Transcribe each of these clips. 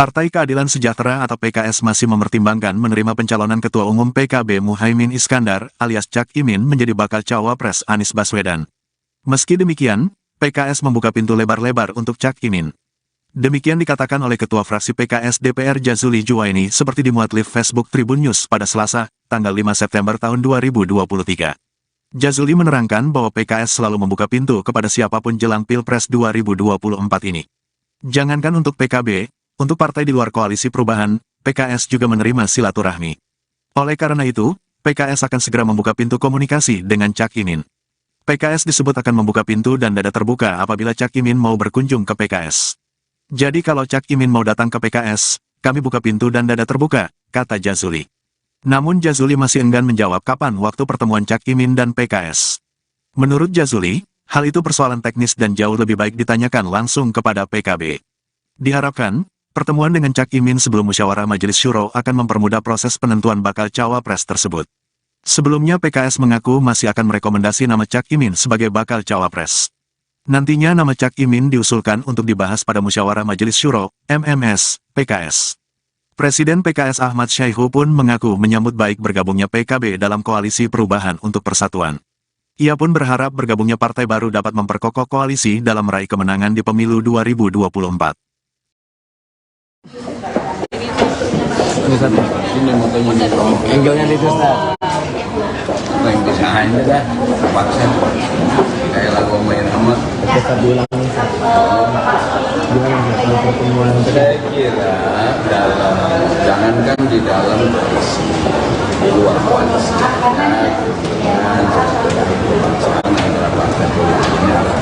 Partai Keadilan Sejahtera atau PKS masih mempertimbangkan menerima pencalonan Ketua Umum PKB Muhaimin Iskandar alias Cak Imin menjadi bakal cawapres Anies Baswedan. Meski demikian, PKS membuka pintu lebar-lebar untuk Cak Imin. Demikian dikatakan oleh Ketua Fraksi PKS DPR Jazuli Juwaini seperti dimuat live Facebook Tribun News pada Selasa, tanggal 5 September tahun 2023. Jazuli menerangkan bahwa PKS selalu membuka pintu kepada siapapun jelang Pilpres 2024 ini. Jangankan untuk PKB, untuk partai di luar koalisi perubahan, PKS juga menerima silaturahmi. Oleh karena itu, PKS akan segera membuka pintu komunikasi dengan Cak Imin. PKS disebut akan membuka pintu dan dada terbuka apabila Cak Imin mau berkunjung ke PKS. Jadi kalau Cak Imin mau datang ke PKS, kami buka pintu dan dada terbuka, kata Jazuli. Namun Jazuli masih enggan menjawab kapan waktu pertemuan Cak Imin dan PKS. Menurut Jazuli, hal itu persoalan teknis dan jauh lebih baik ditanyakan langsung kepada PKB. Diharapkan, pertemuan dengan Cak Imin sebelum musyawarah Majelis Syuro akan mempermudah proses penentuan bakal cawapres tersebut. Sebelumnya PKS mengaku masih akan merekomendasi nama Cak Imin sebagai bakal cawapres. Nantinya nama Cak Imin diusulkan untuk dibahas pada musyawarah Majelis Syuro, MMS, PKS. Presiden PKS Ahmad Syaihu pun mengaku menyambut baik bergabungnya PKB dalam koalisi perubahan untuk persatuan. Ia pun berharap bergabungnya partai baru dapat memperkokoh koalisi dalam meraih kemenangan di pemilu 2024. Ini motonya nih, angle-nya itu Ustaz. Yang desain itu dah, terpaksa. Kayak lagu main amat. Kita bilang gimana pertemuan Saya kira jangankan di dalam koalisi, di luar koalisi, dengan kebangsaan antara partai politik ini harus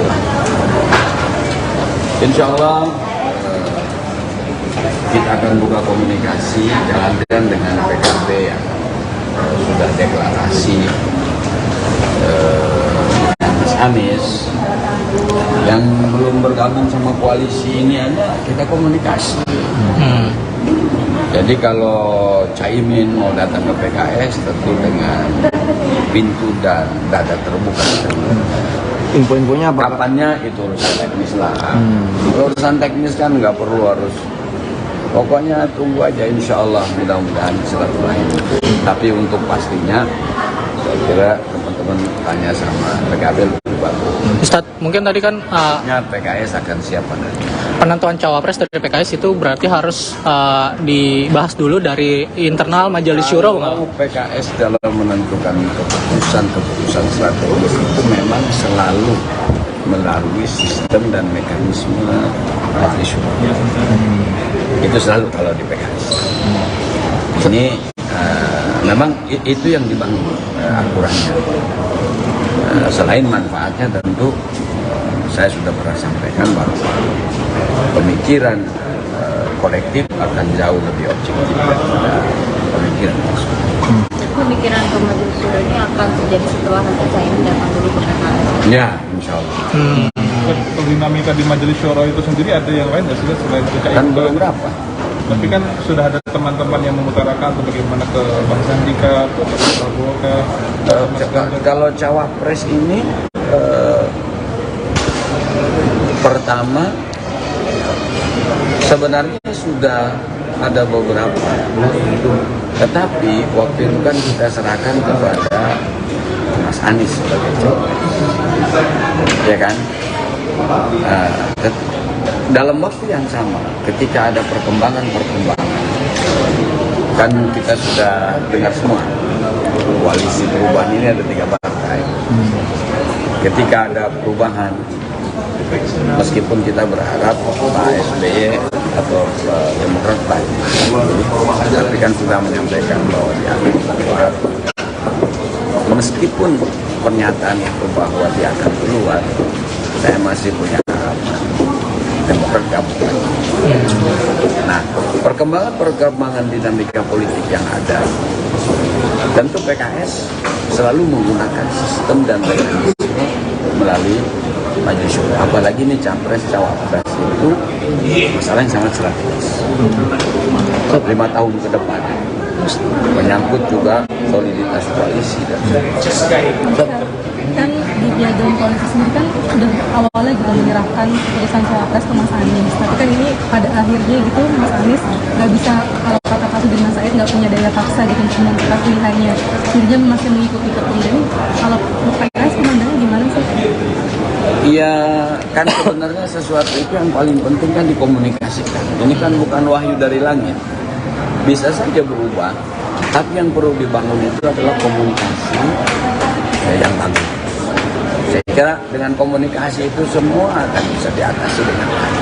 Insya Allah kita akan buka komunikasi jalan-jalan dengan PKB yang sudah deklarasi Mas Anies yang belum bergabung sama koalisi ini aja kita komunikasi. Jadi kalau Caimin mau datang ke PKS tentu dengan pintu dan dada terbuka. info-infonya apa? Kapannya itu urusan teknis lah. Urusan teknis kan nggak perlu harus. Pokoknya tunggu aja, insya Allah mudah-mudahan silaturahim. Tapi untuk pastinya, saya kira teman-teman tanya sama PKB lebih bagus. Ustadz, mungkin tadi kan PKS akan siap pada penentuan cawapres dari PKS itu berarti harus dibahas dulu dari internal Majelis Syuro, Kalau PKS dalam menentukan keputusan strategis itu memang selalu melalui sistem dan mekanisme Majelis Syuro. Itu selalu kalau di PKS. Ini memang itu yang dibangun aturannya. Selain manfaatnya tentu saya sudah pernah sampaikan bahwa pemikiran kolektif akan jauh lebih objektif daripada pemikiran personal. Pemikiran ke Majelis Syuro ini akan terjadi setelah nanti Caimin datang dulu ke PKS. Ya, insya Allah. Dinamika di Majelis Syuro itu sendiri ada yang lain nggak sih selain Caimin? Kan belum berapa. Tapi kan sudah ada teman-teman yang mengutarakan bagaimana ke Bang Sandika, ke Pak Prabowo, Kalau cawapres ini pertama sebenarnya sudah ada beberapa, tetapi waktu itu kan kita serahkan kepada Mas Anies sebagai cawapres, ya kan? Dalam waktu yang sama, ketika ada perkembangan, kan kita sudah dengar semua, koalisi perubahan ini ada 3 partai. Ketika ada perubahan, meskipun kita berharap Pak SBY atau Demokrat baik, tapi kan sudah menyampaikan bahwa meskipun pernyataan itu bahwa dia akan keluar, saya masih punya harapan Demokrat gabung lagi. Nah, perkembangan dinamika politik yang ada, tentu PKS selalu menggunakan sistem dan mekanisme melalui Majelis Syuro. Apalagi ini capres cawapres itu masalah yang sangat strategis. 5 tahun ke depan menyangkut juga soliditas koalisi dan Kan di ya dalam koalisi sendiri kan udah awalnya juga menyerahkan keputusan cawapres ke Mas Anies, tapi kan ini pada akhirnya gitu Mas Anies nggak bisa, kalau kata Pak Sudirman Said, nggak punya daya paksa gitu untuk menentukan pilihannya, jadinya masih mengikuti ketum. Jadi kalau PKS memandangnya gimana sih? Iya, kan sebenarnya sesuatu itu yang paling penting kan dikomunikasikan. Ini kan bukan wahyu dari langit, bisa saja berubah, tapi yang perlu dibangun itu adalah komunikasi yang bagus. Saya kira dengan komunikasi itu semua akan bisa diatasi dengan baik.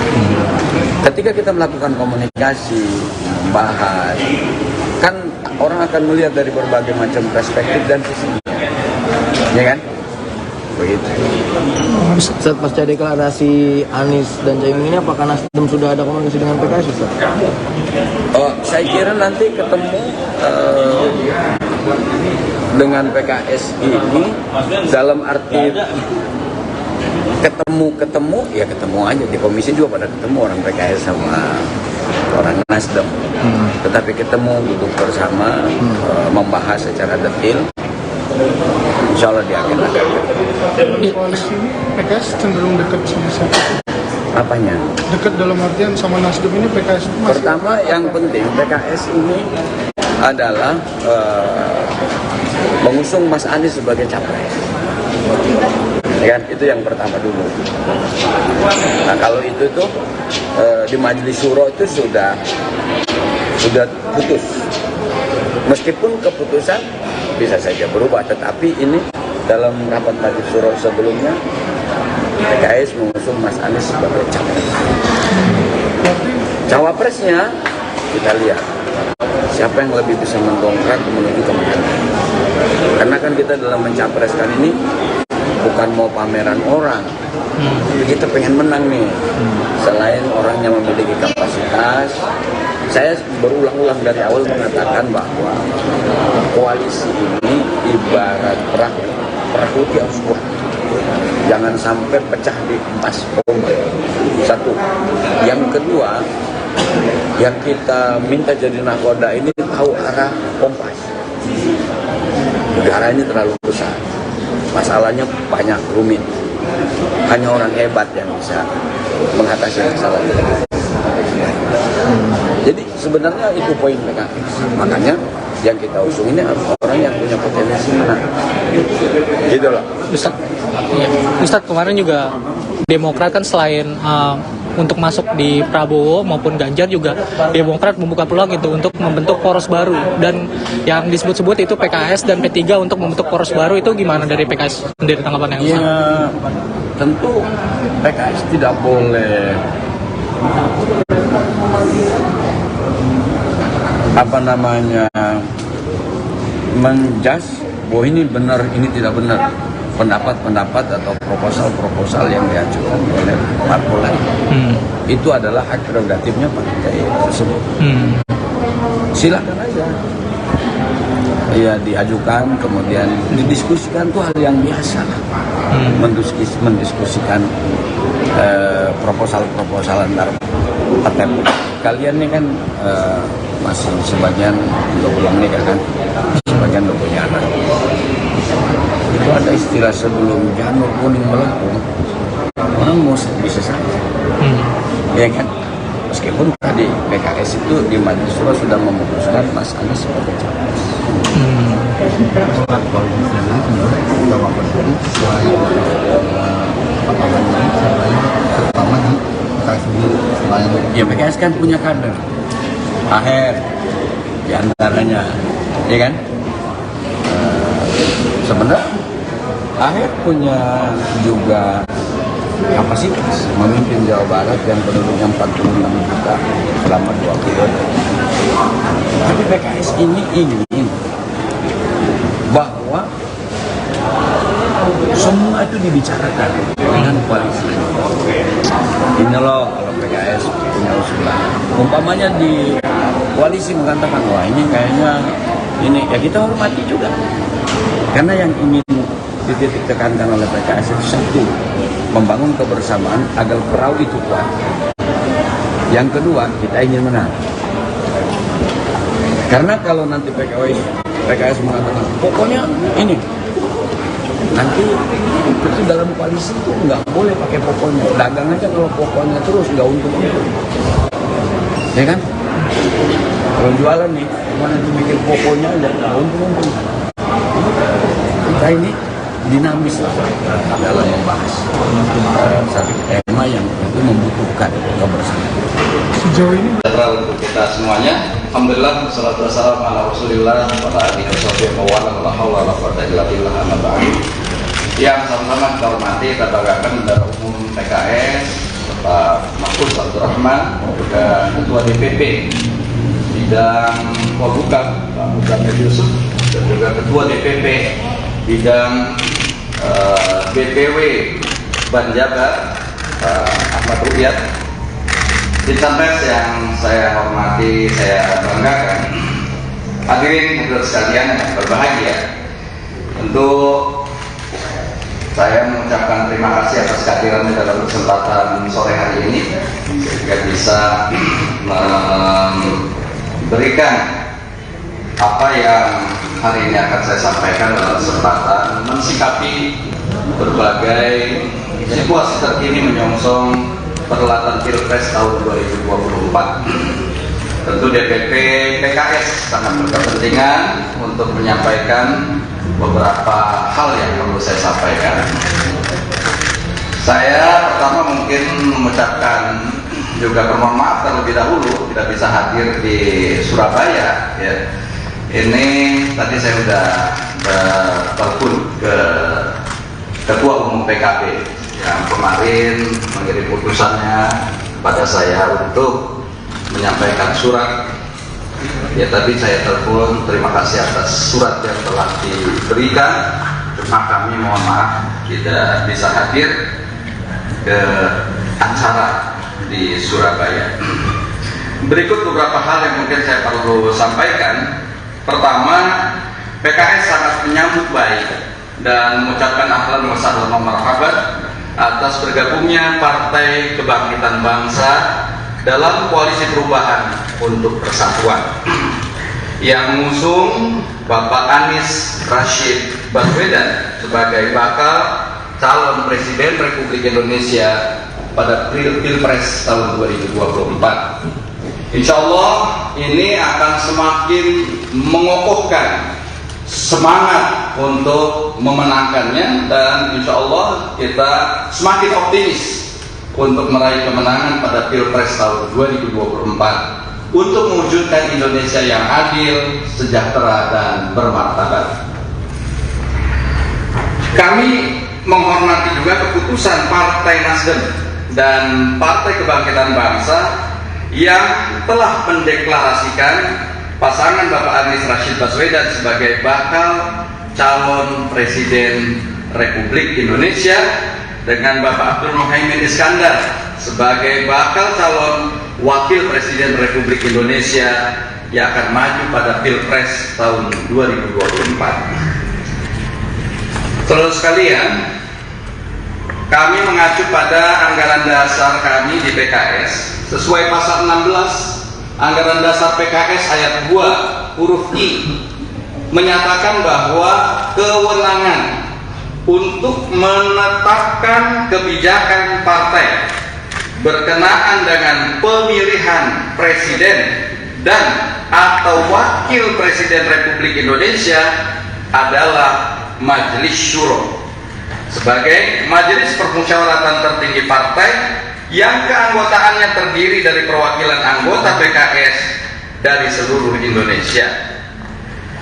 Ketika kita melakukan komunikasi, membahas, kan orang akan melihat dari berbagai macam perspektif dan sisi, ya kan? Begitu. Ustaz, pasca deklarasi Anies dan Caimin ini, apakah Nasdem sudah ada komunikasi dengan PKS, Ustaz? Saya kira nanti ketemu dengan PKS ini dalam arti ketemu ya ketemu aja di komisi juga pada ketemu orang PKS sama orang Nasdem, tetapi ketemu duduk bersama membahas secara detail. Insya Allah dia akan ada. Koalisi ini PKS cenderung dekat sama siapa? Apanya? Dekat dalam artian sama Nasdem ini PKS masih... Pertama yang penting PKS ini adalah mengusung Mas Anies sebagai capres. Ya kan? Itu yang pertama dulu. Nah kalau itu tuh di Majelis Syuro itu sudah putus. Meskipun keputusan bisa saja berubah, tetapi ini dalam rapat Majelis Syuro sebelumnya PKS mengusung Mas Anies sebagai capres. Cawapresnya kita lihat siapa yang lebih bisa mendongkrak menuju kemenangan. Karena kan kita dalam mencapreskan ini bukan mau pameran orang, tapi kita pengen menang nih. Selain orang yang memiliki kapasitas, saya berulang-ulang dari awal mengatakan bahwa koalisi ini ibarat perahu di harus kuat. Jangan sampai pecah di empas ombak. Satu. Yang kedua, yang kita minta jadi nakoda ini tahu arah kompas. Negara ini terlalu besar, masalahnya banyak, rumit. Hanya orang hebat yang bisa mengatasi masalah itu. Jadi sebenarnya itu poin PKS. Makanya yang kita usung ini harus orang yang punya potensi menang. Gitu loh. Ustadz, kemarin juga Demokrat kan selain untuk masuk di Prabowo maupun Ganjar juga Demokrat membuka peluang itu untuk membentuk poros baru, dan yang disebut-sebut itu PKS dan P3 untuk membentuk poros baru. Itu gimana dari PKS sendiri tanggapannya? Ya tentu PKS tidak boleh menjudge bahwa ini benar, ini tidak benar, pendapat-pendapat atau proposal-proposal yang diajukan oleh parpol lain. Itu adalah hak prerogatifnya partai tersebut. Silakan aja. Ya diajukan, kemudian didiskusikan, itu hal yang biasa. Mendiskusikan proposal-proposal antar partai. Kalian ini kan masih sebagian udah belum nikah kan, sebagian udah punya anak. Itu ada istilah sebelum janur kuning melengkung, orang mau bisa saja, ya kan? Meskipun tadi PKS itu di Majelis Syuro sudah memutuskan Mas Anies sebagai capres. Ya PKS kan punya kader, Aher diantaranya, ya kan? Sebenarnya Aher punya juga kapasitas memimpin Jawa Barat yang penduduknya 46 juta selama 2 periode. Tapi PKS ini ingin bahwa semua itu dibicarakan dengan koalisi. Ini loh kalau PKS punya usulan. Umpamanya di koalisi mengatakan, wah ini kayaknya ini, ya kita hormati juga. Karena yang ingin dititik tekankan oleh PKS itu satu, membangun kebersamaan agar perahu itu kuat. Yang kedua, kita ingin menang. Karena kalau nanti PKS mengatakan, pokoknya ini nanti itu dalam koalisi itu nggak boleh pakai pokoknya, dagang aja kalau pokoknya terus nggak untung-untung, ya kan? Kalau jualan nih, cuma nanti bikin pokoknya aja nggak untung-untung. Kita ini dinamis lah dalam membahas satu tema yang itu membutuhkan kebersamaan. Sejauh ini Sejahtera untuk kita semuanya. Alhamdulillah, wassalatu wassalamu ala Rasulillah wa ala alihi washabihi wa la haula wala quwwata illa billah, amma ba'du. Yang sama-sama kita hormati, kita banggakan Bendahara Umum PKS Bapak Mahfuz Abdurrahman, juga Ketua DPP bidang Polhukam Pak Muzamil Yusuf, dan juga Ketua DPP bidang BPW Banjabar Ahmad Ruhyat. Insan pers yang saya hormati, saya banggakan, hadirin hadirat sekalian yang berbahagia, tentu saya mengucapkan terima kasih atas kehadirannya dalam kesempatan sore hari ini, sehingga bisa memberikan apa yang hari ini akan saya sampaikan dalam kesempatan mensikapi berbagai situasi terkini menyongsong perhelatan Pilpres tahun 2024. Tentu DPP PKS sangat berkepentingan untuk menyampaikan beberapa hal yang perlu saya sampaikan. Saya pertama mungkin mengucapkan juga permohonan maaf terlebih dahulu tidak bisa hadir di Surabaya. Ya. Ini tadi saya sudah bertelepon ke Ketua Umum PKB yang kemarin mengirim putusannya kepada saya untuk menyampaikan surat. Ya, tadi saya telepon, terima kasih atas surat yang telah diberikan, cuma kami mohon maaf tidak bisa hadir ke acara di Surabaya. Berikut beberapa hal yang mungkin saya perlu sampaikan. Pertama, PKS sangat menyambut baik dan mengucapkan ahlan wa sahlan wa marhaban atas bergabungnya Partai Kebangkitan Bangsa dalam koalisi perubahan untuk persatuan yang mengusung Bapak Anies Rashid Baswedan sebagai bakal calon Presiden Republik Indonesia pada Pilpres tahun 2024. Insya Allah ini akan semakin mengokohkan semangat untuk memenangkannya, dan insya Allah kita semakin optimis untuk meraih kemenangan pada Pilpres tahun 2024 untuk mewujudkan Indonesia yang adil, sejahtera, dan bermartabat. Kami menghormati juga keputusan Partai Nasdem dan Partai Kebangkitan Bangsa yang telah mendeklarasikan pasangan Bapak Anies Rashid Baswedan sebagai bakal calon Presiden Republik Indonesia dengan Bapak Abdul Muhaimin Iskandar sebagai bakal calon Wakil Presiden Republik Indonesia yang akan maju pada Pilpres tahun 2024. Saudara sekalian, kami mengacu pada anggaran dasar kami di PKS sesuai pasal 16 Anggaran Dasar PKS ayat 2 huruf I menyatakan bahwa kewenangan untuk menetapkan kebijakan partai berkenaan dengan pemilihan presiden dan atau wakil presiden Republik Indonesia adalah Majelis Syuro sebagai majelis permusyawaratan tertinggi partai yang keanggotaannya terdiri dari perwakilan anggota PKS dari seluruh Indonesia.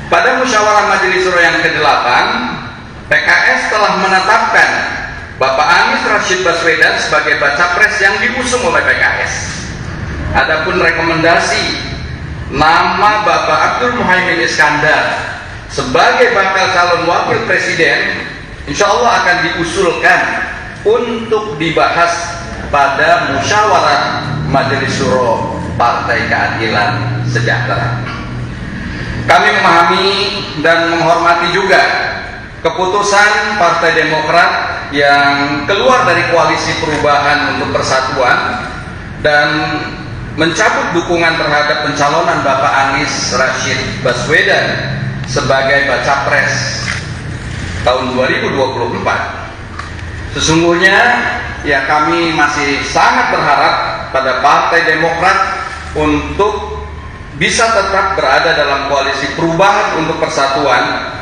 Pada musyawarah Majelis Syuro yang ke-8, PKS telah menetapkan Bapak Anies Rashid Baswedan sebagai baca pres yang diusung oleh PKS. Adapun rekomendasi nama Bapak Abdul Muhaimin Iskandar sebagai bakal calon wakil presiden, insya Allah akan diusulkan untuk dibahas pada musyawarah Majelis Syuro Partai Keadilan Sejahtera. Kami memahami dan menghormati juga keputusan Partai Demokrat yang keluar dari koalisi perubahan untuk persatuan dan mencabut dukungan terhadap pencalonan Bapak Anies Rashid Baswedan sebagai baca pres. tahun 2024. Sesungguhnya ya kami masih sangat berharap pada Partai Demokrat untuk bisa tetap berada dalam koalisi perubahan untuk persatuan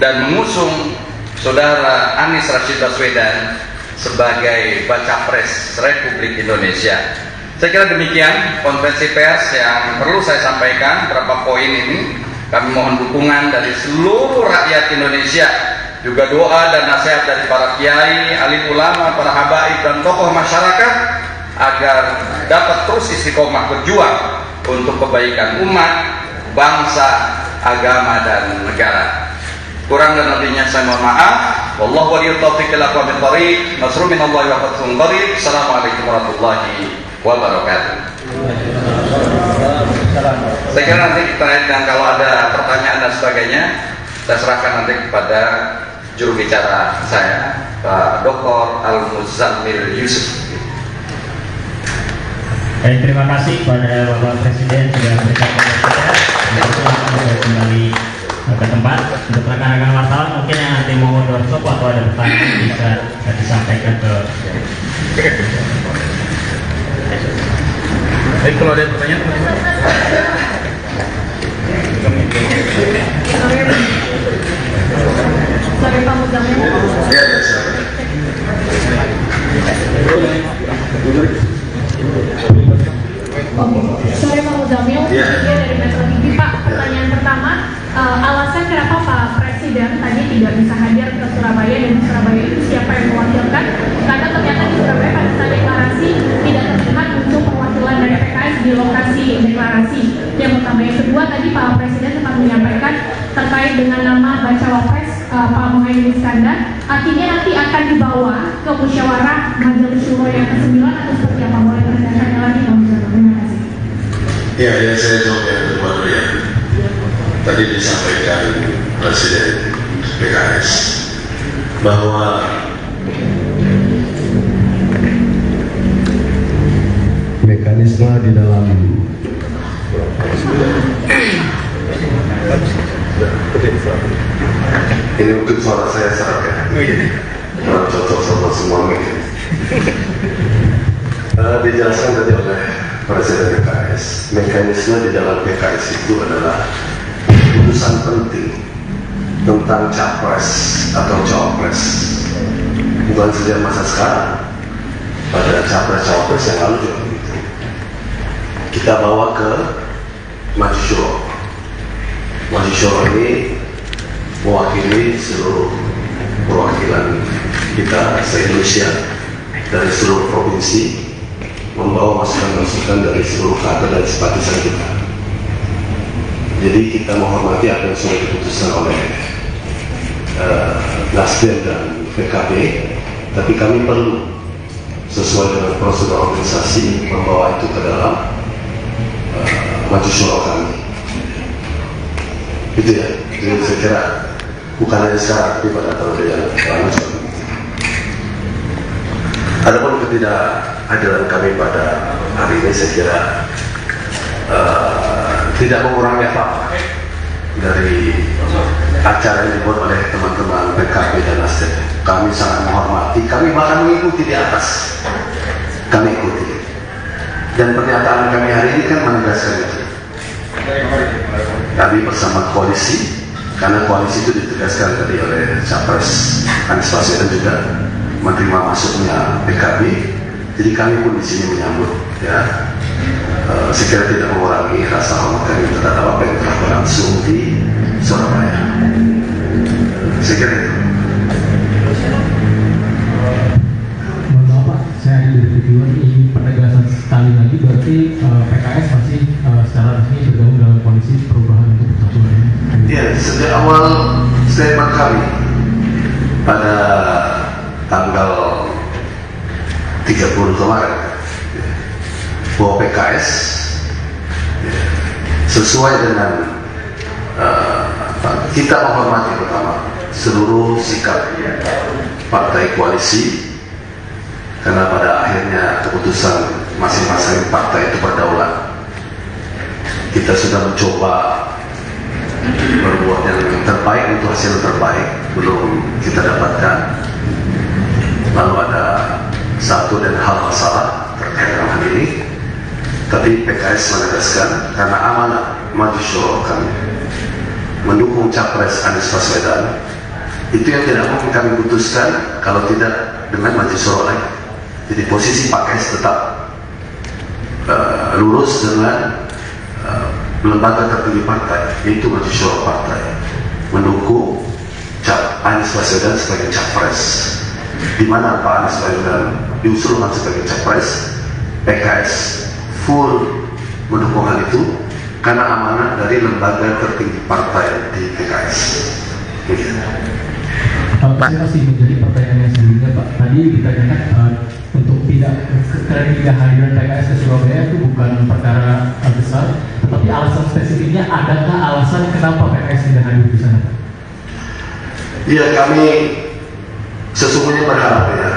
dan mengusung Saudara Anies Rashid Baswedan sebagai Baca Pres Republik Indonesia. Saya kira demikian konferensi pers yang perlu saya sampaikan. Beberapa poin ini kami mohon dukungan dari seluruh rakyat Indonesia, juga doa dan nasihat dari para kiai, alim ulama, para habaib dan tokoh masyarakat agar dapat terus istiqomah berjuang untuk kebaikan umat, bangsa, agama dan negara. Kurang dan lebihnya saya mohon maaf. Wallahu waliyut taufiq wal aqwamit thariq. Nasrun minallahi wa fathun qarib. Assalamualaikum warahmatullahi wabarakatuh. Saya kira nanti terkait dengan kalau ada pertanyaan dan sebagainya, saya serahkan nanti kepada juru bicara saya, Pak Dr. Al-Muzammil Yusuf. Terima kasih kepada Bapak Presiden sudah memberikan komentar. Kita kembali ke tempat untuk rekan-rekan wartawan mungkin yang nanti mau doorstop atau ada pertanyaan bisa disampaikan ke. Baik, kalau ada pertanyaan. Sorry Pak Muzammil. Sorry Pak Muzammil, dari Metro TV. Pak, pertanyaan pertama, alasan kenapa Pak Presiden tadi tidak bisa hadir ke Surabaya, dan di Surabaya itu siapa yang mewakilkan? Karena ternyata di Surabaya pada saat deklarasi tidak terlihat muncul perwakilan dari PKS di lokasi deklarasi. Yang pertama, yang kedua tadi Pak Presiden sempat menyampaikan terkait dengan nama Bacawa Pres Pak Muhaimin Iskandar, artinya nanti akan dibawa ke musyawarah Majelis Syuro yang ke-9 atau seperti apa? Boleh berdasarkan lagi Pak Muzammil? Terima kasih. Ya, saya jawab yang kedua dulu ya. Tadi disampaikan Presiden PKS bahwa mekanisme di dalam ini untuk suara saya serak ya, kurang cocok sama semua mungkin. Dijelaskan tadi oleh Presiden PKS, mekanisme di dalam PKS itu adalah keputusan penting tentang capres atau cawapres, bukan saja masa sekarang, pada capres-cawapres yang lalu juga begitu. Kita bawa ke Majelis Syuro. Majelis Syuro ini mewakili seluruh perwakilan kita se-Indonesia dari seluruh provinsi, membawa masukan-masukan dari seluruh kader dan simpatisan kita. Jadi kita menghormati apa yang sudah diputuskan oleh Nasdem dan PKB, tapi kami perlu sesuai dengan prosedur organisasi membawa itu ke dalam Majelis Syuro kami. Itu ya. Jadi saya kira bukan hanya sekarang, tapi pada tahun yang lalu juga. Adapun ketidakhadiran kami pada hari ini saya kira tidak mengurangi apa-apa dari acara yang dibuat oleh teman-teman PKB dan Nasdem. Kami sangat menghormati, kami bahkan mengikuti di atas. Kami ikuti. Dan pernyataan kami hari ini kan menegaskan itu. Kami bersama koalisi, karena koalisi itu ditegaskan tadi oleh Capres Anies Baswedan juga menerima masuknya PKB. Jadi kami pun di sini menyambut ya. Saya kira tidak mengurangi rasa hormat kami terhadap apa yang telah berlangsung di Surabaya. Saya kira itu. Mohon maaf Pak, saya ada dari video ini penegasan sekali lagi, berarti PKS masih secara resmi bergabung dalam koalisi perubahan untuk persatuan. Ya, sejak awal statement kami pada tanggal 30 kemarin bahwa PKS sesuai dengan kita menghormati pertama seluruh sikap partai koalisi, karena pada akhirnya keputusan masing-masing partai itu berdaulat. Kita sudah mencoba berbuat yang terbaik untuk hasil terbaik belum kita dapatkan. Lalu ada satu dan hal masalah terkait dengan hal ini, tapi PKS menegaskan karena amanah maju syuro kami mendukung capres Anies Baswedan, itu yang tidak mungkin kami putuskan kalau tidak dengan maju syuro lagi. Jadi posisi PKS tetap lurus dengan lembaga tertinggi partai, yaitu maju syuro partai, mendukung Anies Baswedan sebagai capres. Di mana Pak Anies Baswedan diusulkan sebagai capres, PKS full mendukung hal itu karena amanah dari lembaga tertinggi partai di PKS. Pak, saya masih menjadi pertanyaan yang sebelumnya Pak. Tadi ditanyakan untuk tidak hadiran PKS ke Surabaya itu bukan perkara besar, tetapi alasan spesifiknya, adakah alasan kenapa PKS tidak hadir di sana Pak? Iya, kami sesungguhnya berharap ya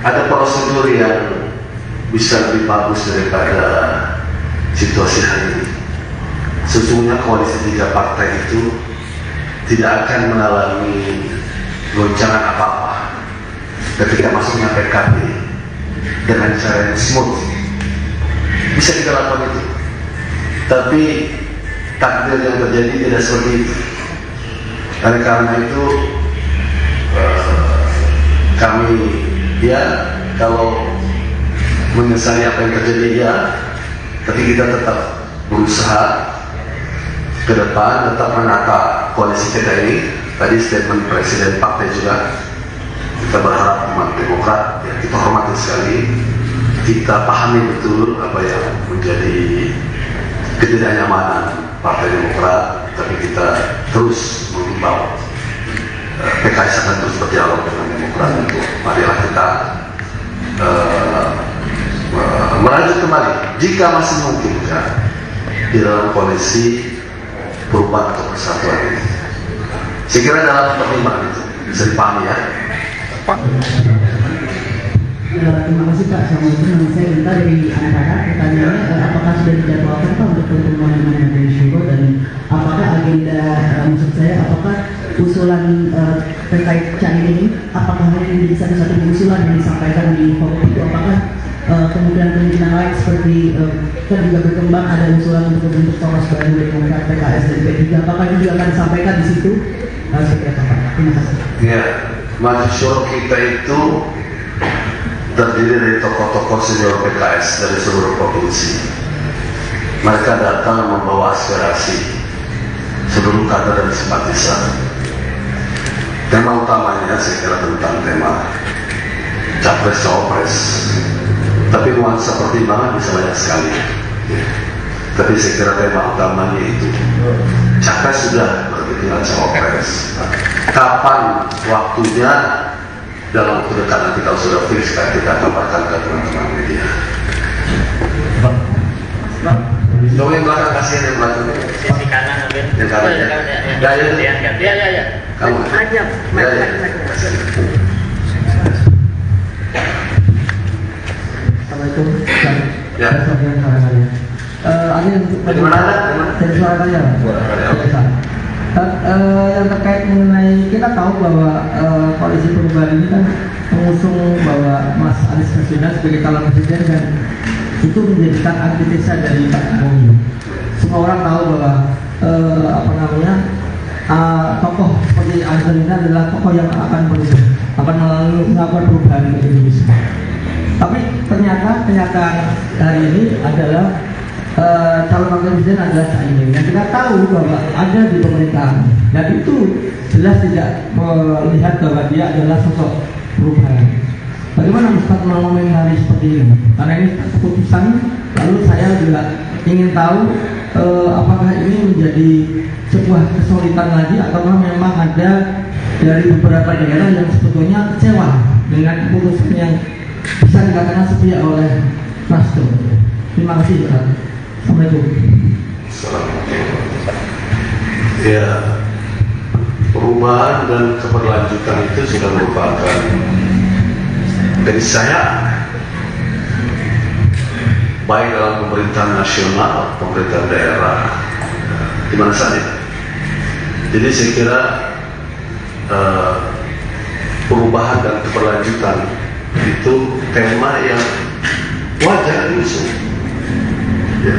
ada prosedur yang bisa lebih bagus daripada situasi hari ini. Sesungguhnya koalisi 3 partai itu tidak akan mengalami goncangan apa-apa ketika masuknya PKB dengan cara yang smooth. Bisa kita lakukan itu, tapi takdir yang terjadi tidak seperti itu. Karena itu kami ya kalau menyesali apa yang terjadi ya, tapi kita tetap berusaha ke depan, tetap menata koalisi kita ini. Tadi statement Presiden Partai juga, kita berharap umat Demokrat, ya, kita hormati sekali, kita pahami betul apa yang menjadi ketidaknyamanan Partai Demokrat, tapi kita terus mengimbau PKS akan terus berdialog dengan Demokrat untuk marilah kita merajut kembali jika masih mungkin ya, di dalam koalisi perubahan atau persatuan ini. Saya kira dalam pertimbangan itu bisa dipahami ya. Pak. Terima kasih Pak. Assalamualaikum. Nama saya Genta dari Anak-anak. Pertanyaannya, apakah sudah dijadwalkan Pak untuk pertemuan dengan Maju Syuro, dan apakah agenda, maksud saya, apakah usulan terkait Caimin ini, apakah ini menjadi satu-satunya usulan yang disampaikan di forum itu, apakah kemungkinan-kemungkinan lain seperti kan juga berkembang ada usulan untuk bentuk poros baru Demokrat, PKS dan P3, apakah itu juga akan disampaikan di situ? Seperti apa Pak? Terima kasih. Ya, Maju Syuro kita itu terdiri dari tokoh-tokoh senior PKS dari seluruh provinsi. Mereka datang membawa aspirasi seluruh kader dan simpatisan. Tema utamanya saya kira tentang tema capres cawapres, tapi nuansa pertimbangan bisa banyak sekali. Tapi saya kira tema utamanya itu capres sudah, berarti tinggal cawapres. Kapan waktunya? Dalam waktu dekat nanti kalau sudah fix kita kabarkan ke teman-teman media. Dong yang belakang kasihan yang belakang. Sisi kanan mungkin. Yang kanan ya. Ya. Kamu. Ya. Assalamualaikum. Ya. Ada yang dari mana? Dari Surabaya. Yang terkait mengenai, kita tahu bahwa koalisi perubahan ini kan mengusung bahwa Mas Anies Baswedan sebagai calon presiden, dan itu menjadikan antitesa dari Pak Jokowi. Semua orang tahu bahwa tokoh seperti Anies ini adalah tokoh yang akan melakukan perubahan di Indonesia. Tapi ternyata kenyataan hari ini adalah calon wakil presiden adalah Caimin, yang kita tahu bahwa ada di pemerintahan, dan itu jelas tidak melihat bahwa dia adalah sosok perubahan. Bagaimana Ustaz mengomentari seperti ini? Karena ini keputusan, lalu saya juga ingin tahu apakah ini menjadi sebuah kesulitan lagi, atau memang ada dari beberapa daerah yang sebetulnya kecewa dengan keputusan yang bisa dikatakan sepihak oleh Nasdem. Terima kasih Ustaz. Assalamualaikum. Ya, perubahan dan keberlanjutan itu sudah merupakan dari saya, baik dalam pemerintahan nasional, pemerintahan daerah, di mana saja. Jadi saya kira perubahan dan keberlanjutan itu tema yang wajar diusung. Ya.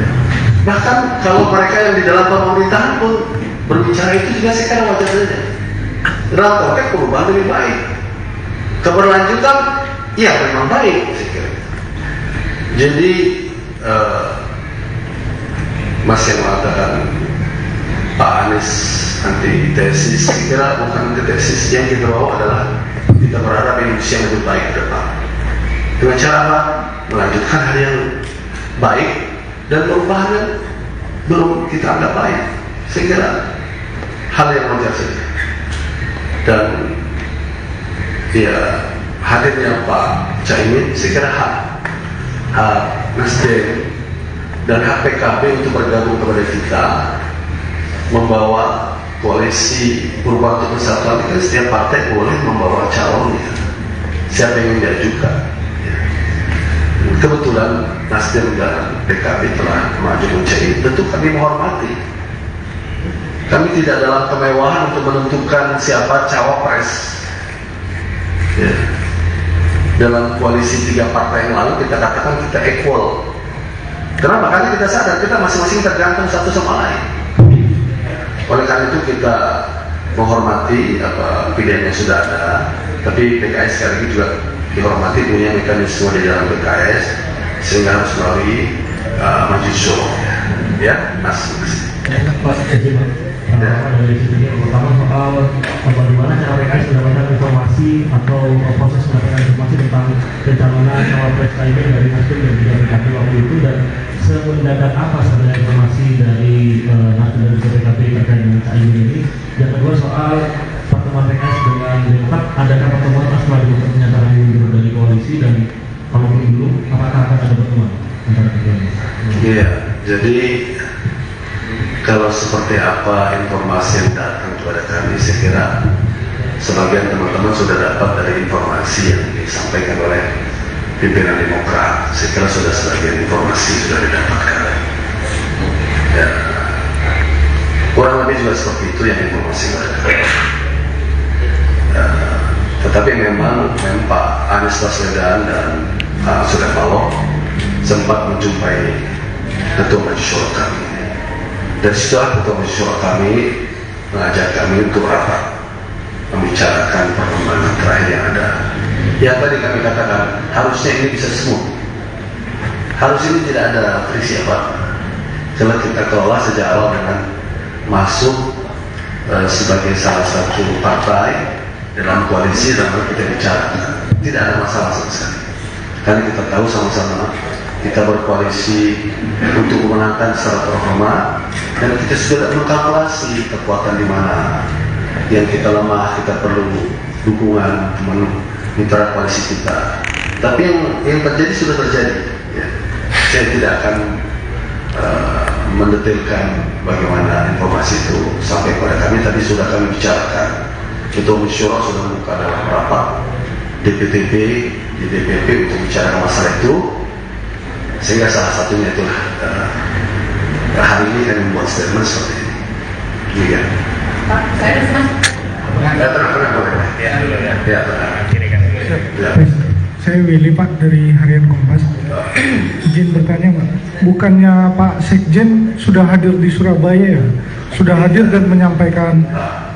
Bahkan kalau mereka yang di dalam pemerintahan pun berbicara itu juga saya kira wajar saja. Dalam konteks perubahan lebih baik. Keberlanjutan, ya memang baik saya kira. Jadi Mas yang mengatakan Pak Anies antitesis, saya kira bukan antitesis. Yang kita bawa adalah kita berharap Indonesia yang lebih baik ke depan. Dengan cara apa? Melanjutkan hal yang baik dan perubahan yang belum kita anggap baik. Saya kira hal yang wajar saja. Dan ya hadirnya Pak Caimin, saya kira hak Nasdem dan hak PKB untuk bergabung kepada kita membawa koalisi Perubahan untuk Persatuan. Kan setiap partai boleh membawa calonnya, siapa yang diajukan. Kebetulan Nasdem dan PKB telah maju mencari, tentu kami menghormati. Kami tidak dalam kemewahan untuk menentukan siapa cawapres. Ya. Dalam koalisi 3 partai yang lalu kita katakan kita equal. Kenapa? Karena kita sadar kita masing-masing tergantung satu sama lain. Oleh karena itu kita menghormati apa pilihan yang sudah ada. Tapi PKS sekali lagi juga dihormati punya mekanisme di dalam PKS sehingga harus melalui maju syuro. Ya, Mas. Dari sini pertama soal bagaimana cara PKS mendapatkan informasi atau proses mendapatkan informasi tentang pencalonan cawapres Caimin dari Nasdem dan juga PKB waktu itu, dan semendadak apa sebenarnya informasi dari Nasdem dan juga PKB terkait dengan Caimin ini. Yang kedua soal pertemuan PKS dengan Demokrat, adakah pertemuan setelah Demokrat menyatakan mundur dari koalisi, dan kalau dulu apakah akan ada pertemuan antara keduanya? Iya, jadi kalau seperti apa informasi yang datang kepada kami, saya kira sebagian teman-teman sudah dapat dari informasi yang disampaikan oleh pimpinan Demokrat. Saya kira sudah sebagian informasi sudah didapatkan. Ya, kurang lebih juga seperti itu yang informasi mereka. Ya, tetapi memang Pak Anies Baswedan dan Surya Paloh sempat menjumpai Ketua Majelis Syuro kami. Dari situlah Ketua Majelis Syuro kami mengajak kami untuk rapat membicarakan perkembangan terakhir yang ada. Yang tadi kami katakan harusnya ini bisa smooth, harus ini tidak ada friksi apa. Coba kita kelola sejak awal dengan masuk sebagai salah satu partai dalam koalisi dan kita bicarakan, tidak ada masalah sama sekali. Karena kita tahu sama-sama kita berkoalisi untuk memenangkan secara terhormat, dan kita sudah mengkalkulasi kekuatan di mana yang kita lemah, kita perlu dukungan mitra koalisi kita. Tapi yang terjadi sudah terjadi. Ya. Saya tidak akan mendetailkan bagaimana informasi itu sampai kepada kami. Tadi sudah kami bicarakan. Ketua Majelis Syuro sudah membuka dalam rapat DPTP di DPP untuk bicara masalah itu. Sehingga salah satunya itulah hari ini kami membuat statement seperti ini. Iya. Pak, saya Mas. Ya, tenang boleh. Ya, ya. Saya Willy Pak dari Harian Kompas. Izin bertanya Pak, bukannya Pak Sekjen sudah hadir di Surabaya ya? Sudah hadir dan menyampaikan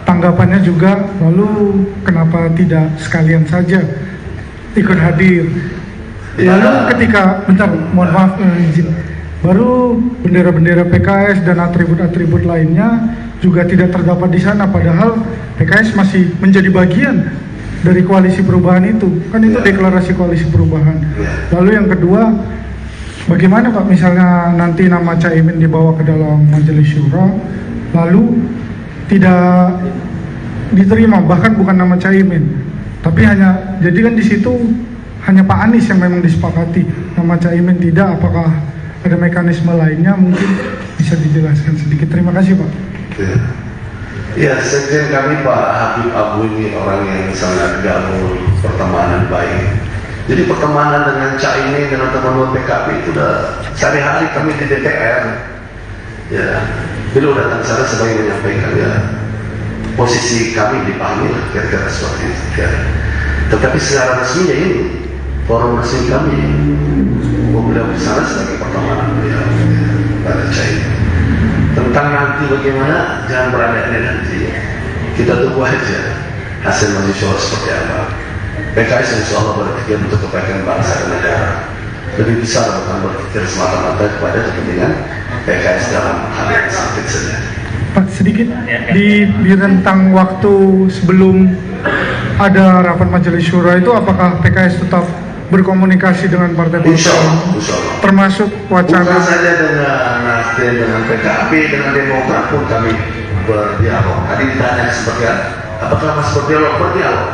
tanggapannya juga, lalu kenapa tidak sekalian saja ikut hadir? Lalu ketika, bentar, mohon maaf izin, baru bendera-bendera PKS dan atribut-atribut lainnya juga tidak terdapat di sana, padahal PKS masih menjadi bagian dari koalisi perubahan itu, kan itu deklarasi koalisi perubahan. Lalu yang kedua, bagaimana Pak misalnya nanti nama Caimin dibawa ke dalam Majelis Syuro, lalu tidak diterima, bahkan bukan nama Caimin, tapi hanya, jadi kan di situ hanya Pak Anies yang memang disepakati, nama Caimin tidak. Apakah ada mekanisme lainnya? Mungkin bisa dijelaskan sedikit. Terima kasih Pak. Ya, sekjen kami Pak Habib Abu ini orang yang sangat gaul pertemanan baik. Jadi pertemanan dengan Caimin dengan teman-teman PKB itu udah sehari-hari kami di DPR. Ya, beliau datang sana sebagai menyampaikan ya posisi kami dipahami lah kira-kira seperti itu ya. Tetapi secara resminya ini forum resmi kami beliau di sana sebagai pertemuan beliau pada China. Tentang nanti bagaimana, jangan berandai-andai nanti. Kita tunggu aja hasil musyawarah seperti apa. PKS insya Allah berpikir untuk kebaikan bangsa dan negara. Lebih besar bukan berpikir semata-mata kepada kepentingan PKS dalam hal yang sempit saja. Pak, sedikit di rentang waktu sebelum ada rapat majelis syura itu, apakah PKS tetap berkomunikasi dengan partai-partai? Insya Allah. Termasuk wacana. Bukan saja dengan Nasdem, dengan PKB, dengan Demokrat pun kami berdialog. Tadi ditanya seperti apa? Apakah masih berdialog? Berdialog.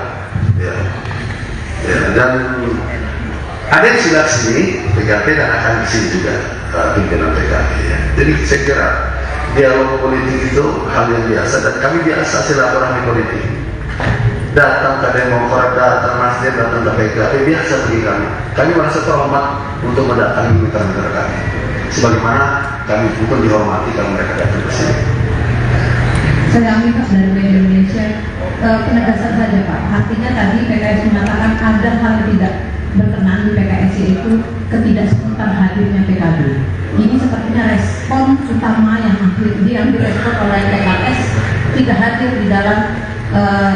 Ya. Ya, dan ada yang sudah sini PKB dan akan kesini juga pimpinan PKB. Ya. Jadi saya kira dialog politik itu hal yang biasa dan kami biasa silaturahmi politik. Datang ke Demokrat, datang Nasdem, datang ke PKB biasa bagi kami. Kami merasa terhormat untuk mendatangi mitra-mitra kami. Sebagaimana kami pun dihormati kalau mereka datang ke sini. Saya Ami Pak dari Media Indonesia. Penegasan saja Pak. Artinya tadi PKS mengatakan ada hal yang tidak berkenan di PKS, yaitu ketidakserentak hadirnya PKB. Ini sepertinya respon utama yang diambil respon oleh PKS tidak hadir di dalam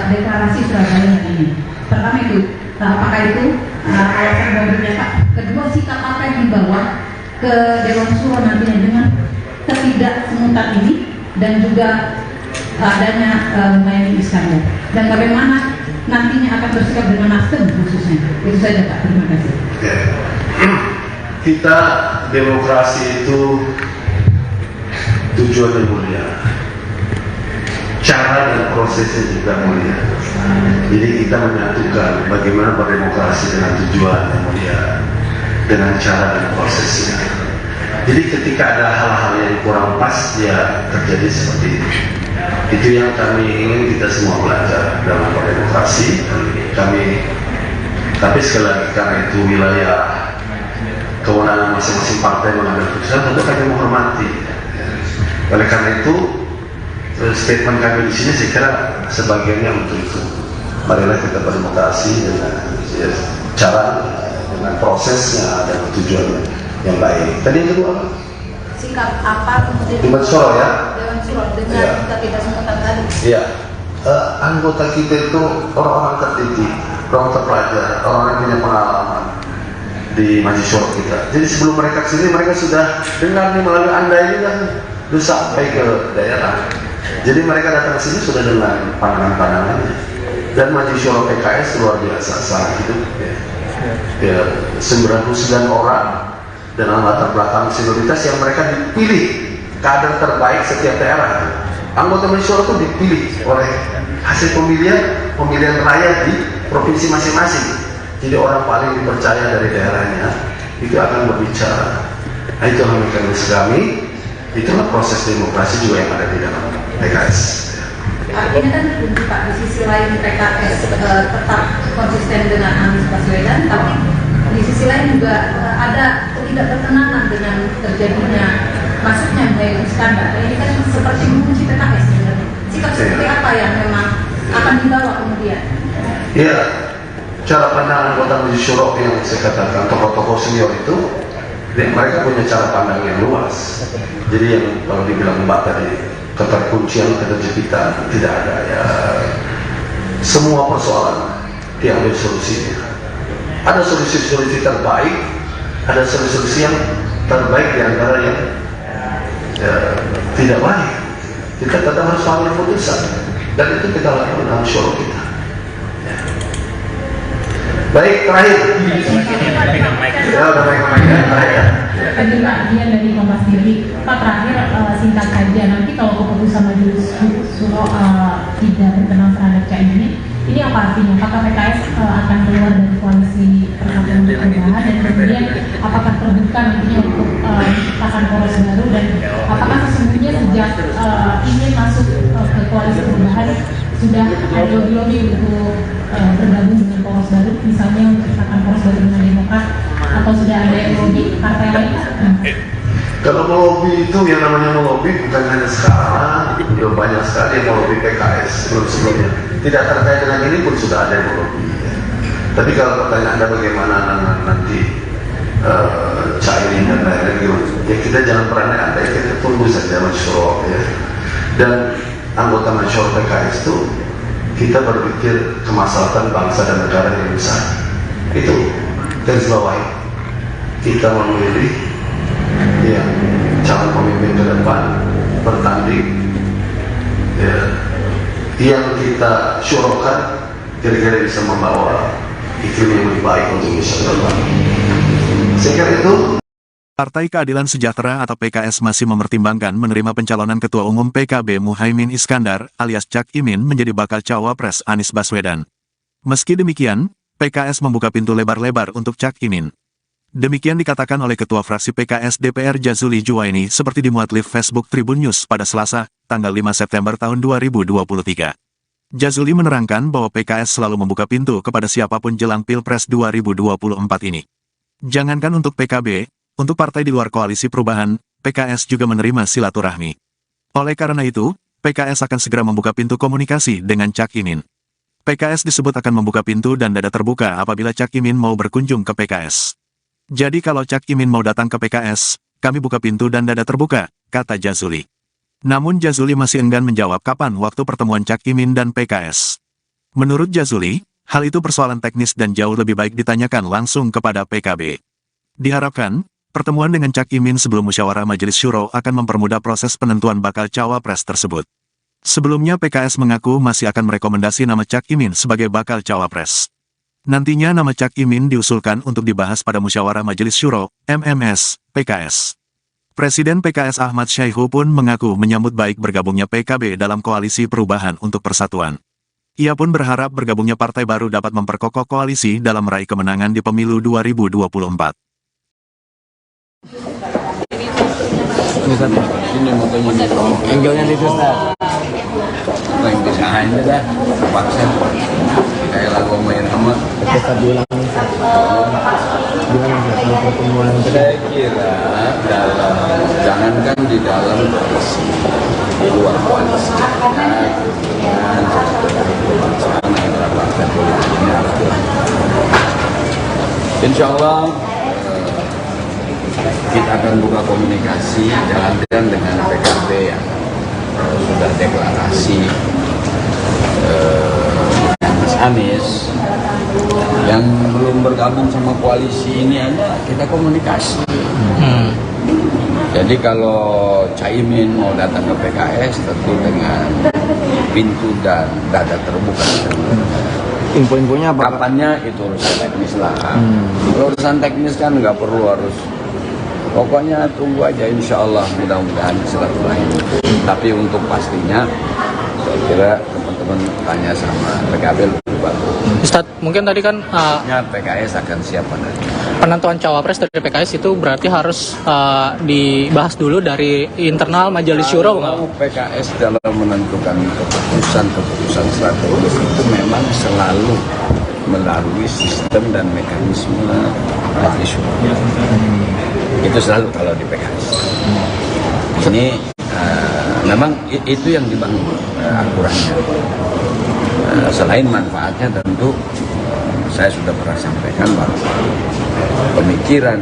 deklarasi Surabaya ini. Pertama itu, apakah itu alasan barunya Pak? Kedua, sikap apa yang dibawa ke Dewan Suro nantinya dengan ketidaksemutan ini dan juga adanya Muhaimin Iskandar, dan bagaimana nantinya akan bersikap dengan Nasdem khususnya. Itu saja Pak, terima kasih. Kita demokrasi itu tujuannya mulia, cara dan prosesnya juga mulia. Jadi kita menyatukan bagaimana berdemokrasi dengan tujuan yang mulia, dengan cara dan prosesnya. Jadi ketika ada hal-hal yang kurang pas, ya terjadi seperti itu. Itu yang kami ingin kita semua belajar dalam berdemokrasi. Tapi sekali lagi, karena itu wilayah kewenangan masing-masing partai mengambil keputusan, tentu kami menghormati. Oleh karena itu, statement kami di sini saya kira sebagiannya untuk itu. Marilah kita berdemokrasi dengan cara, dengan prosesnya dan tujuannya yang baik. Tadi yang kedua apa? Sikap apa kemudian Dewan Suro ya? Dewan Suro dengan kita tidak semutan tadi. Iya. Anggota kita itu orang-orang terdidik, orang terpelajar, orang yang punya pengalaman di majelis syuro kita. Jadi sebelum mereka kesini, mereka sudah dengar nih melalui Anda ini kan sudah sampai ke daerah. Jadi mereka datang ke sini sudah dengan pandangan-pandangannya. Dan majelis syuro PKS luar biasa sangat hidup. Ya, 99 orang dengan latar belakang senioritas yang mereka dipilih kader terbaik setiap daerah. Anggota majelis syuro itu dipilih oleh hasil pemilihan raya di provinsi masing-masing. Jadi orang paling dipercaya dari daerahnya itu akan berbicara. Nah, itu mekanisme kami. Itulah proses demokrasi juga yang ada di dalam PKS. Artinya kan untuk Pak, di sisi lain PKS tetap konsisten dengan Anies Baswedan, tapi di sisi lain juga ada ketidakperkenanan dengan terjadinya masuknya Muhaimin Iskandar. Ini kan seperti mengunci PKS sebenarnya. Sikap seperti apa yang memang akan dibawa kemudian? Ya, cara pandang anggota majelis syuro yang saya katakan tokoh-tokoh senior itu, mereka punya cara pandang yang luas. Jadi yang kalau dibilang Mbak tadi, keterkuncian, keterjepitan tidak ada ya. Semua persoalan diambil solusinya. Ada solusi-solusi terbaik, ada solusi yang terbaik di antara yang tidak baik. Kita tetap harus mengambil keputusan, dan itu kita lakukan dalam syuro kita. Baik, terakhir. Ya, udah baik-baik. Tadi Pak Dian dari Kompas TV. Pak, terakhir singkat saja, nanti kalau keputusan majelis syuro tidak berkenan terhadap Caimin, ini apa artinya? Apakah PKS akan keluar dari koalisi Persatuan Perubahan, dan kemudian apakah terbuka nantinya untuk menciptakan poros baru, dan apakah sesungguhnya sejak ingin masuk ke koalisi perubahan sudah ada lobby-lobby untuk bergabung dengan poros baru, misalnya untuk menciptakan poros baru dengan Demokrat, atau sudah ada lobby partai lain? Kalau melobi itu yang namanya melobi bukan hanya sekarang, banyak sekali yang melobi PKS sebelumnya. Tidak terkait dengan ini pun sudah ada yang melobi. Tapi kalau pertanyaan Anda bagaimana nanti Caimin dan lain-lain, ya kita jangan pernah ada, kita tunggu saja masyarakat ya. Dan anggota masyarakat PKS itu kita berpikir kemaslahatan bangsa dan negara yang besar. Itu garis bawahi. Kita memilih ya calon pemimpin ke depan bertanding ya, yang kita syurokan kira-kira bisa membawa iklim yang lebih baik untuk Indonesia ke depan. Saya kira itu. Partai Keadilan Sejahtera atau PKS masih mempertimbangkan menerima pencalonan Ketua Umum PKB Muhaimin Iskandar alias Cak Imin menjadi bakal cawapres Anies Baswedan. Meski demikian, PKS membuka pintu lebar-lebar untuk Cak Imin. Demikian dikatakan oleh Ketua Fraksi PKS DPR Jazuli Juwaini seperti dimuat live Facebook Tribun News pada Selasa, tanggal 5 September tahun 2023. Jazuli menerangkan bahwa PKS selalu membuka pintu kepada siapapun jelang Pilpres 2024 ini. Jangankan untuk PKB, untuk partai di luar koalisi perubahan, PKS juga menerima silaturahmi. Oleh karena itu, PKS akan segera membuka pintu komunikasi dengan Cak Imin. PKS disebut akan membuka pintu dan dada terbuka apabila Cak Imin mau berkunjung ke PKS. Jadi kalau Cak Imin mau datang ke PKS, kami buka pintu dan dada terbuka, kata Jazuli. Namun Jazuli masih enggan menjawab kapan waktu pertemuan Cak Imin dan PKS. Menurut Jazuli, hal itu persoalan teknis dan jauh lebih baik ditanyakan langsung kepada PKB. Diharapkan, pertemuan dengan Cak Imin sebelum musyawarah Majelis Syuro akan mempermudah proses penentuan bakal cawapres tersebut. Sebelumnya PKS mengaku masih akan merekomendasi nama Cak Imin sebagai bakal cawapres. Nantinya nama Cak Imin diusulkan untuk dibahas pada musyawarah Majelis Syuro, MMS, PKS. Presiden PKS Ahmad Syaihu pun mengaku menyambut baik bergabungnya PKB dalam koalisi perubahan untuk persatuan. Ia pun berharap bergabungnya partai baru dapat memperkokoh koalisi dalam meraih kemenangan di pemilu 2024. Ini motonya Angle-nya di Ustaz. yang bisa aja dah, paksa. Kayak lagu main sama. Kita bilang pertemuan. Saya kira jangankan di dalam koalisi, di luar koalisi, sekarang antara partai politik ini harus Insya Allah kita akan buka komunikasi jalan-jalan dengan PKB yang sudah deklarasi Mas Anies, yang belum bergabung sama koalisi ini aja kita komunikasi. Jadi kalau Caimin mau datang ke PKS tentu dengan pintu dan dada terbuka. Info-infonya apa? Kapannya itu urusan teknis lah. Urusan teknis kan nggak perlu harus. Pokoknya tunggu aja, insya Allah mudah-mudahan silaturahim. Tapi untuk pastinya, saya kira teman-teman tanya sama PKB lebih bagus. Ustadz, mungkin tadi kan PKS akan siapa nanti? Penentuan cawapres dari PKS itu berarti harus dibahas dulu dari internal Majelis Syuro, Kalau PKS dalam menentukan keputusan strategis itu memang selalu melalui sistem dan mekanisme Majelis Syuro. Itu selalu kalau di PKS. Ini memang itu yang dibangun aturannya. Selain manfaatnya tentu saya sudah pernah sampaikan bahwa pemikiran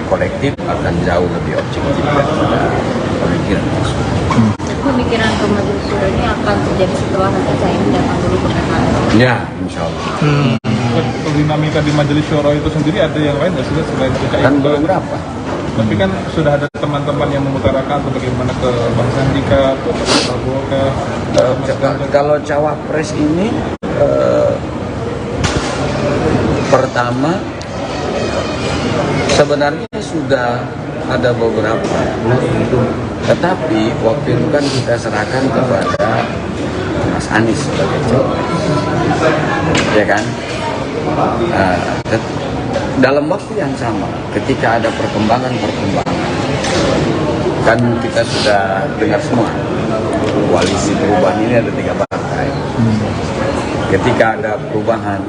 kolektif akan jauh lebih objektif daripada pemikiran personal. Pemikiran ke Majelis Syuro ini akan terjadi setelah nanti Caimin datang dulu ke PKS. Ya, insya Allah. Dinamika di Majelis Syuro itu sendiri ada yang lain nggak sih selain PKI? Kan belum berapa. Tapi kan sudah ada teman-teman yang mengutarakan bagaimana ke Bang Sandika, ke Pak Prabowo, kalau cawapres ini pertama sebenarnya sudah ada beberapa, tetapi waktu itu kan kita serahkan kepada Mas Anies sebagai cawapres, ya kan? Dalam waktu yang sama, ketika ada perkembangan, kan kita sudah dengar semua, koalisi perubahan ini ada 3 partai. Ketika ada perubahan,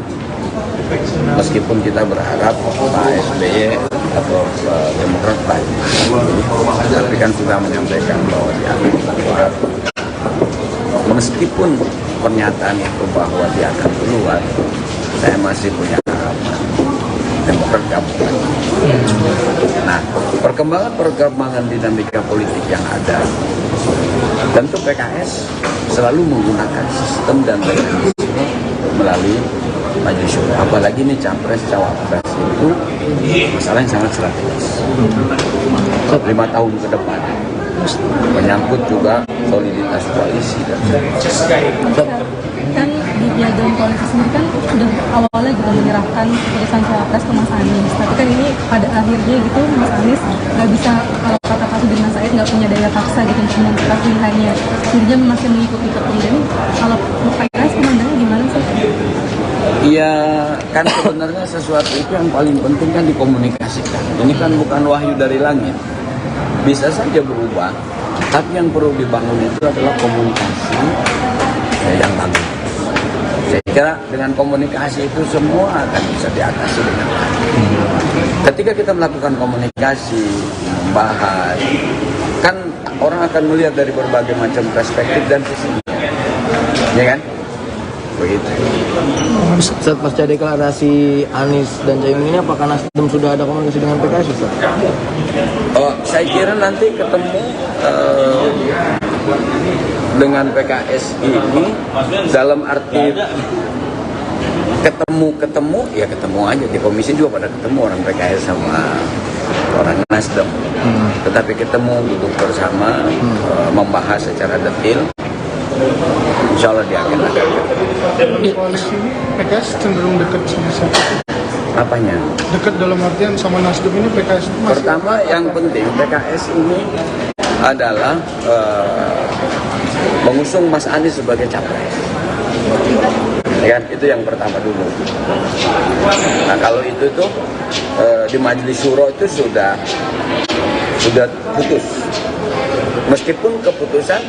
meskipun kita berharap Pak SBY atau Demokrat baik, tapi kan sudah menyampaikan bahwa dia meskipun pernyataan itu bahwa dia akan keluar, saya masih punya harapan Demokrat gabungan. Nah, perkembangan dinamika politik yang ada, tentu PKS selalu menggunakan sistem dan mekanisme melalui majelis syuro. Apalagi ini capres cawapres itu masalah yang sangat strategis. 5 tahun ke depan menyangkut juga soliditas koalisi dan kan di piagam koalisi sendiri kan sudah awalnya juga menyerahkan keputusan cawapres ke Mas Anies, tapi kan ini pada akhirnya gitu Mas Anies nggak bisa, kalau kata Pak Sudirman Said, nggak punya daya paksa gitu untuk membuka pilihannya, jadinya masih mengikuti ketum. Jadi kalau PKS memandangnya gimana sih? Iya, kan sebenarnya sesuatu itu yang paling penting kan dikomunikasikan. Ini kan bukan wahyu dari langit, bisa saja berubah, tapi yang perlu dibangun itu adalah komunikasi yang bagus. Saya kira dengan komunikasi itu semua akan bisa diatasi dengan baik. Ketika kita melakukan komunikasi, membahas, kan orang akan melihat dari berbagai macam perspektif dan sisi, ya kan? Begitu. Ustaz, pasca deklarasi Anies dan Caimin ini, apakah Nasdem sudah ada komunikasi dengan PKS, Ustaz? Oh, saya kira nanti ketemu dengan PKS ini dalam arti ketemu ya ketemu aja di komisi juga pada ketemu orang PKS sama orang Nasdem, tetapi ketemu duduk bersama membahas secara detail. Insya Allah dia akan ada. Koalisi ini PKS cenderung dekat sama siapa? Apanya? Dekat dalam artian sama Nasdem ini PKS masih... Pertama yang penting PKS ini adalah mengusung Mas Anies sebagai capres. Ya kan? Itu yang pertama dulu. Nah kalau itu tuh di majelis syuro itu sudah putus. Meskipun keputusan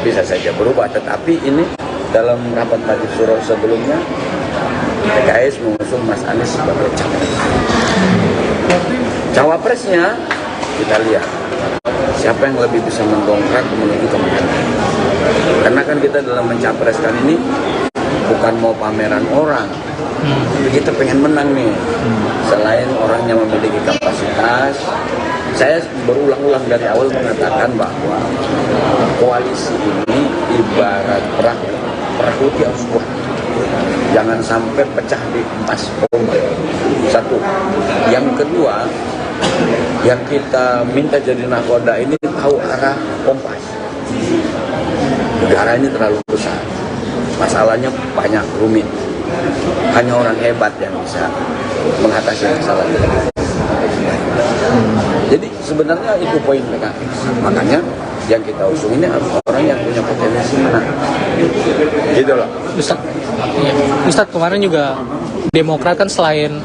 bisa saja berubah, tetapi ini dalam rapat majelis syuro sebelumnya PKS mengusung Mas Anies sebagai capres. Cawapresnya kita lihat siapa yang lebih bisa mendongkrak menuju kemenangan. Karena kan kita dalam mencapreskan ini bukan mau pameran orang, tapi kita pengen menang nih. Selain orangnya memiliki kapasitas, saya berulang-ulang dari awal mengatakan bahwa koalisi ini ibarat perahu di harus kuat. Jangan sampai pecah di empas ombak. Satu. Yang kedua, yang kita minta jadi nakoda ini tahu arah kompas. Negara ini terlalu besar, masalahnya banyak, rumit. Hanya orang hebat yang bisa mengatasi masalah itu. Jadi sebenarnya itu poin PKS. Makanya yang kita usung ini harus orang yang punya potensi menang. Gitu loh. Ustaz, kemarin juga Demokrat kan selain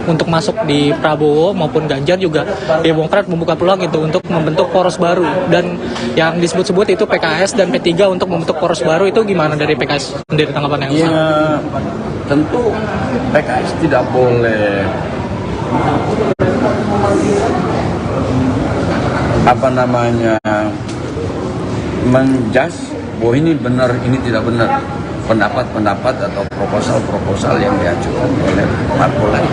untuk masuk di Prabowo maupun Ganjar juga Demokrat membuka peluang itu untuk membentuk poros baru, dan yang disebut-sebut itu PKS dan P3 untuk membentuk poros baru. Itu gimana dari PKS sendiri tanggapannya? Ya tentu PKS tidak boleh menjudge bahwa ini benar, ini tidak benar. Pendapat-pendapat atau proposal-proposal yang diajukan oleh parpol lain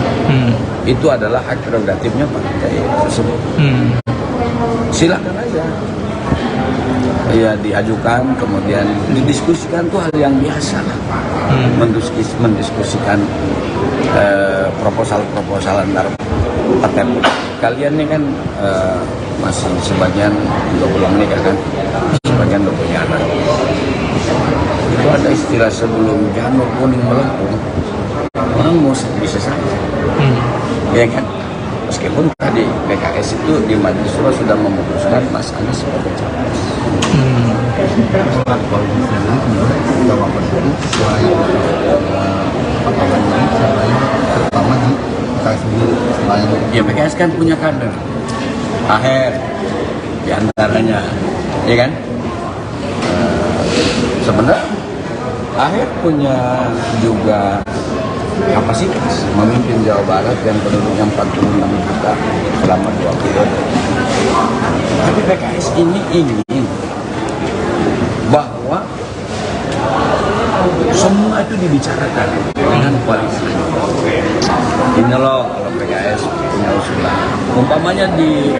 itu adalah hak prerogatifnya partai tersebut. Silakan aja ya diajukan, kemudian didiskusikan, itu hal yang biasa. Mendiskusikan proposal-proposal antar partai. Kalian ini kan masih sebagian juga belum menikah kan, sebagian belum punya anak. Itu ada istilah sebelum janur kuning melengkung, orang mau bisa saja, ya kan? Meskipun tadi PKS itu di majelis syuro sudah memutuskan Mas Anies sebagai capres. Ya PKS kan punya kader, Aher diantaranya, ya kan? Sebenarnya Aher punya juga kapasitas memimpin Jawa Barat yang penduduknya 46 juta selama 2 periode. Tapi PKS ini ingin bahwa dibicarakan dengan koalisi. Ini loh kalau PKS punya usulan. Umpamanya di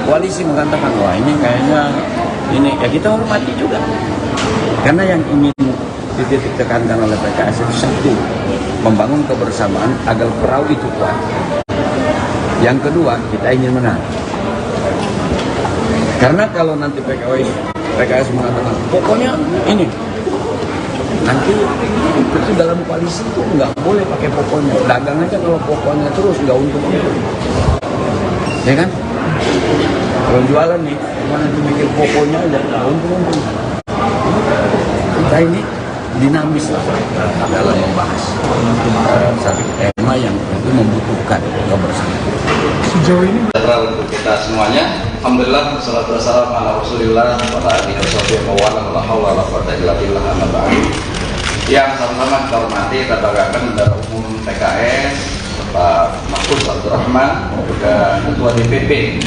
koalisi mengatakan wah ini kayaknya ini ya kita hormati juga. Karena yang ingin titik tekankan oleh PKS itu satu, membangun kebersamaan agar perahu itu kuat. Yang kedua, kita ingin menang. Karena kalau nanti PKS mengatakan pokoknya ini, nanti itu dalam koalisi itu nggak boleh pakai pokoknya. Dagang aja kalau pokoknya terus nggak untung-untung, ya kan? Kalau jualan nih, cuma nanti mikir pokoknya aja nggak untung-untung. Kita ini dinamis lah dalam membahas satu tema yang itu membutuhkan kebersamaan. Sejauh ini untuk kita semuanya, alhamdulillah wassalatu wassalamu ala Rasulillah wa ala alihi washabbihi wa la haula wala quwwata illa billah amma ba'du. Yang sama-sama kita hormati Ketua Bendahara Umum PKS Pak Mahfuz Abdurrahman, juga Ketua DPP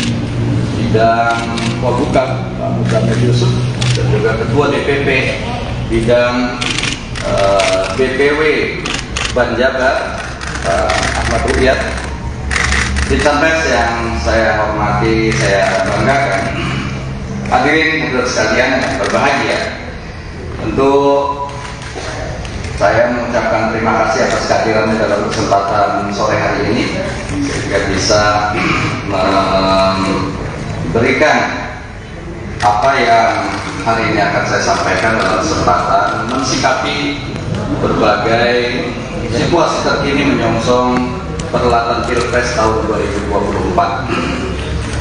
bidang Polhukam Pak Muzamil Yusuf, dan juga Ketua DPP bidang BPW Banjabar Ahmad Ruyat, Pincampres yang saya hormati, saya banggakan, hadirin hadirat sekalian yang berbahagia. Untuk saya mengucapkan terima kasih atas kehadirannya dalam kesempatan sore hari ini, sehingga bisa memberikan apa yang hari ini akan saya sampaikan dalam kesempatan mensikapi berbagai situasi terkini menyongsong perhelatan Pilpres tahun 2024.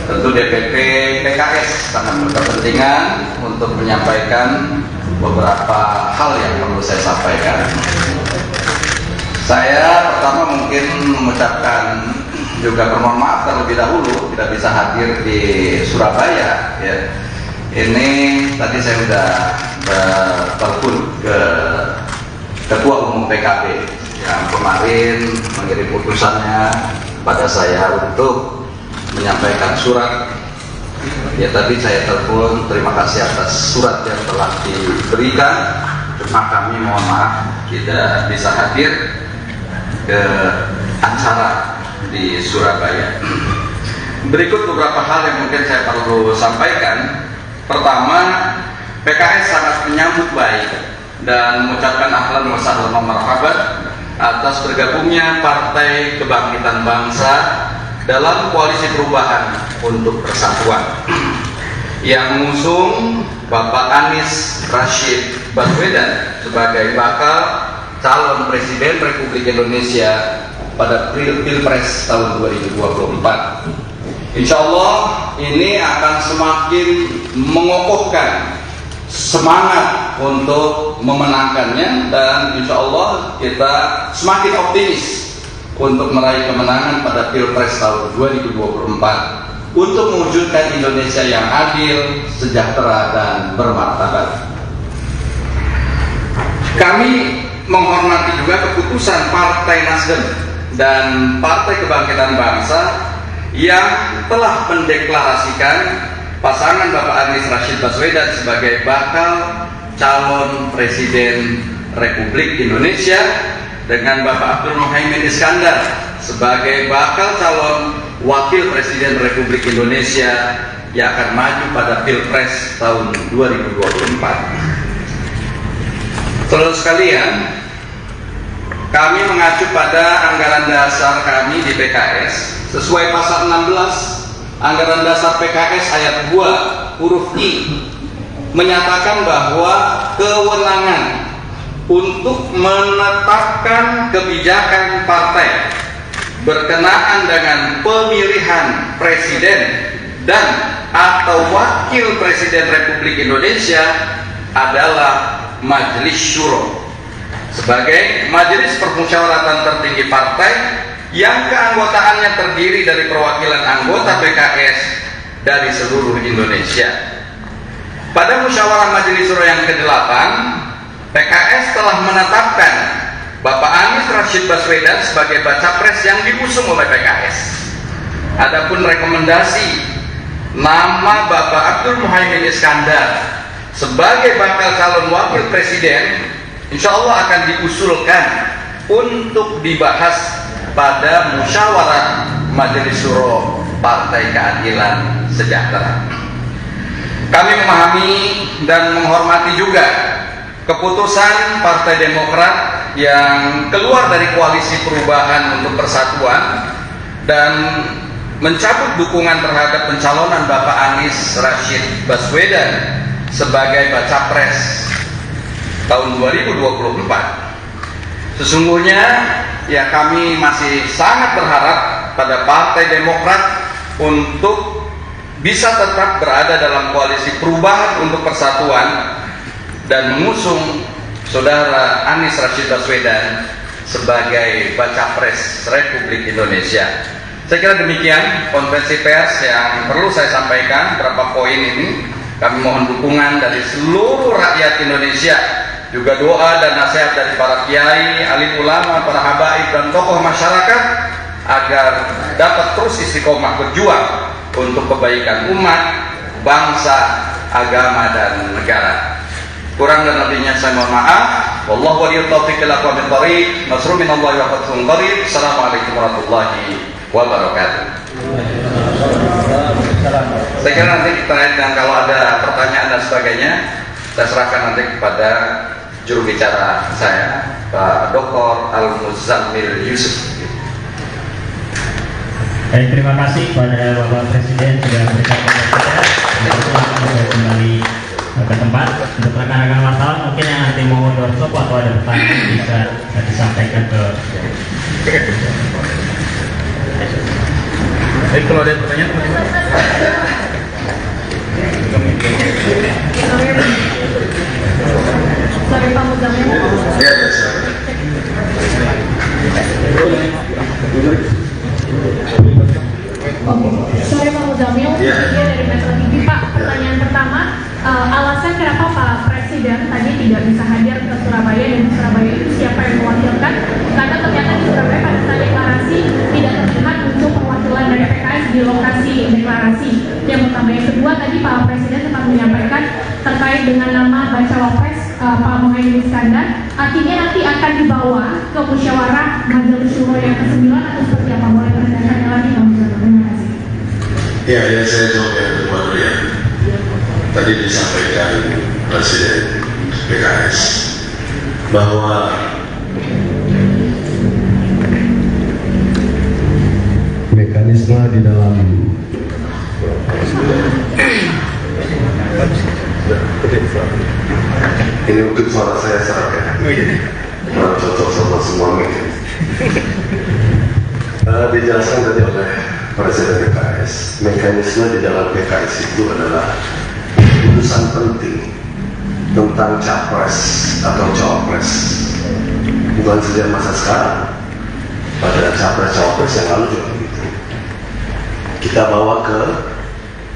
Tentu DPP PKS sangat berkepentingan untuk menyampaikan beberapa hal yang perlu saya sampaikan. Saya pertama mungkin mengucapkan juga permohonan maaf terlebih dahulu tidak bisa hadir di Surabaya. Ya. Ini tadi saya sudah bertelepon ke Ketua Umum PKB yang kemarin mengirim utusannya pada saya untuk menyampaikan surat. Ya tadi saya telepon, terima kasih atas surat yang telah diberikan. Cuma kami mohon maaf tidak bisa hadir ke acara di Surabaya. Berikut beberapa hal yang mungkin saya perlu sampaikan. Pertama, PKS sangat menyambut baik dan mengucapkan ahlan wa sahlan wa marhaban atas bergabungnya Partai Kebangkitan Bangsa dalam koalisi perubahan untuk persatuan yang mengusung Bapak Anies Rashid Baswedan sebagai bakal calon Presiden Republik Indonesia pada Pilpres tahun 2024. Insya Allah ini akan semakin mengokohkan semangat untuk memenangkannya, dan insya Allah kita semakin optimis untuk meraih kemenangan pada Pilpres tahun 2024 untuk mewujudkan Indonesia yang adil, sejahtera, dan bermartabat. Kami menghormati juga keputusan Partai Nasdem dan Partai Kebangkitan Bangsa yang telah mendeklarasikan pasangan Bapak Anies Rashid Baswedan sebagai bakal calon Presiden Republik Indonesia dengan Bapak Abdul Muhaimin Iskandar sebagai bakal calon Wakil Presiden Republik Indonesia yang akan maju pada Pilpres tahun 2024. Saudara sekalian, kami mengacu pada anggaran dasar kami di PKS sesuai pasal 16 Anggaran Dasar PKS ayat 2 huruf I menyatakan bahwa kewenangan untuk menetapkan kebijakan partai berkenaan dengan pemilihan presiden dan atau wakil presiden Republik Indonesia adalah Majelis Syuro sebagai majelis permusyawaratan tertinggi partai yang keanggotaannya terdiri dari perwakilan anggota PKS dari seluruh Indonesia. Pada musyawarah Majelis Syuro yang ke-8, PKS telah menetapkan Bapak Anies Rashid Baswedan sebagai baca pres yang diusung oleh PKS. Adapun rekomendasi nama Bapak Abdul Muhaimin Iskandar sebagai bakal calon wakil presiden insya Allah akan diusulkan untuk dibahas pada musyawarah Majelis Syuro Partai Keadilan Sejahtera. Kami memahami dan menghormati juga keputusan Partai Demokrat yang keluar dari Koalisi Perubahan untuk Persatuan dan mencabut dukungan terhadap pencalonan Bapak Anies Rashid Baswedan sebagai baca pres tahun 2024. Sesungguhnya ya kami masih sangat berharap pada Partai Demokrat untuk bisa tetap berada dalam Koalisi Perubahan untuk Persatuan dan mengusung Saudara Anies Rashid Baswedan sebagai baca pres Republik Indonesia. Saya kira demikian konferensi pers yang perlu saya sampaikan. Beberapa poin ini kami mohon dukungan dari seluruh rakyat Indonesia, juga doa dan nasihat dari para kiai, alim ulama, para habaib dan tokoh masyarakat agar dapat terus istiqomah berjuang untuk kebaikan umat, bangsa, agama dan negara. Kurang dan lebihnya saya mohon maaf. Wallahu waliyut taufiq wal aqwamit thariq. Nasrun minallahi wa fathun qarib. Assalamualaikum warahmatullahi wabarakatuh. Saya kira nanti terkait dengan kalau ada pertanyaan dan sebagainya, saya serahkan nanti kepada juru bicara saya, Pak Dr. Al-Muzammil Yusuf. Terima kasih kepada Bapak Presiden sudah memberikan komentar. Kita kembali ke tempat. Untuk rekan-rekan wartawan mungkin yang nanti mau doorstop atau ada pertanyaan bisa disampaikan ke. Baik, kalau ada pertanyaan. Sorry Pak Muzammil. Ya, Sorry Pak Muzammil, dia dari Metro TV. Pak, pertanyaan pertama, alasan kenapa Pak Presiden tadi tidak bisa hadir ke Surabaya, dan di Surabaya itu siapa yang mewakilkan? Karena ternyata di Surabaya pada saat deklarasi tidak terlihat untuk perwakilan dari PKS di lokasi deklarasi. Yang pertama, yang kedua tadi Pak Presiden sempat menyampaikan terkait dengan nama bacawa pres Pak Muhaimin Iskandar, artinya nanti akan dibawa ke musyawarah Majelis Syuro yang ke-9 atau seperti apa? Boleh menegaskannya lagi Pak Muzammil? Terima kasih. ya, saya jawab yang kedua dulu ya. Tadi disampaikan Presiden PKS bahwa mekanisme di dalam ini mungkin suara saya serak ya, kurang cocok sama semua media. Dijelaskan tadi oleh Presiden PKS, mekanisme di dalam PKS itu adalah keputusan penting tentang capres atau cawapres, bukan saja masa sekarang, pada capres cawapres yang lalu juga begitu. Kita bawa ke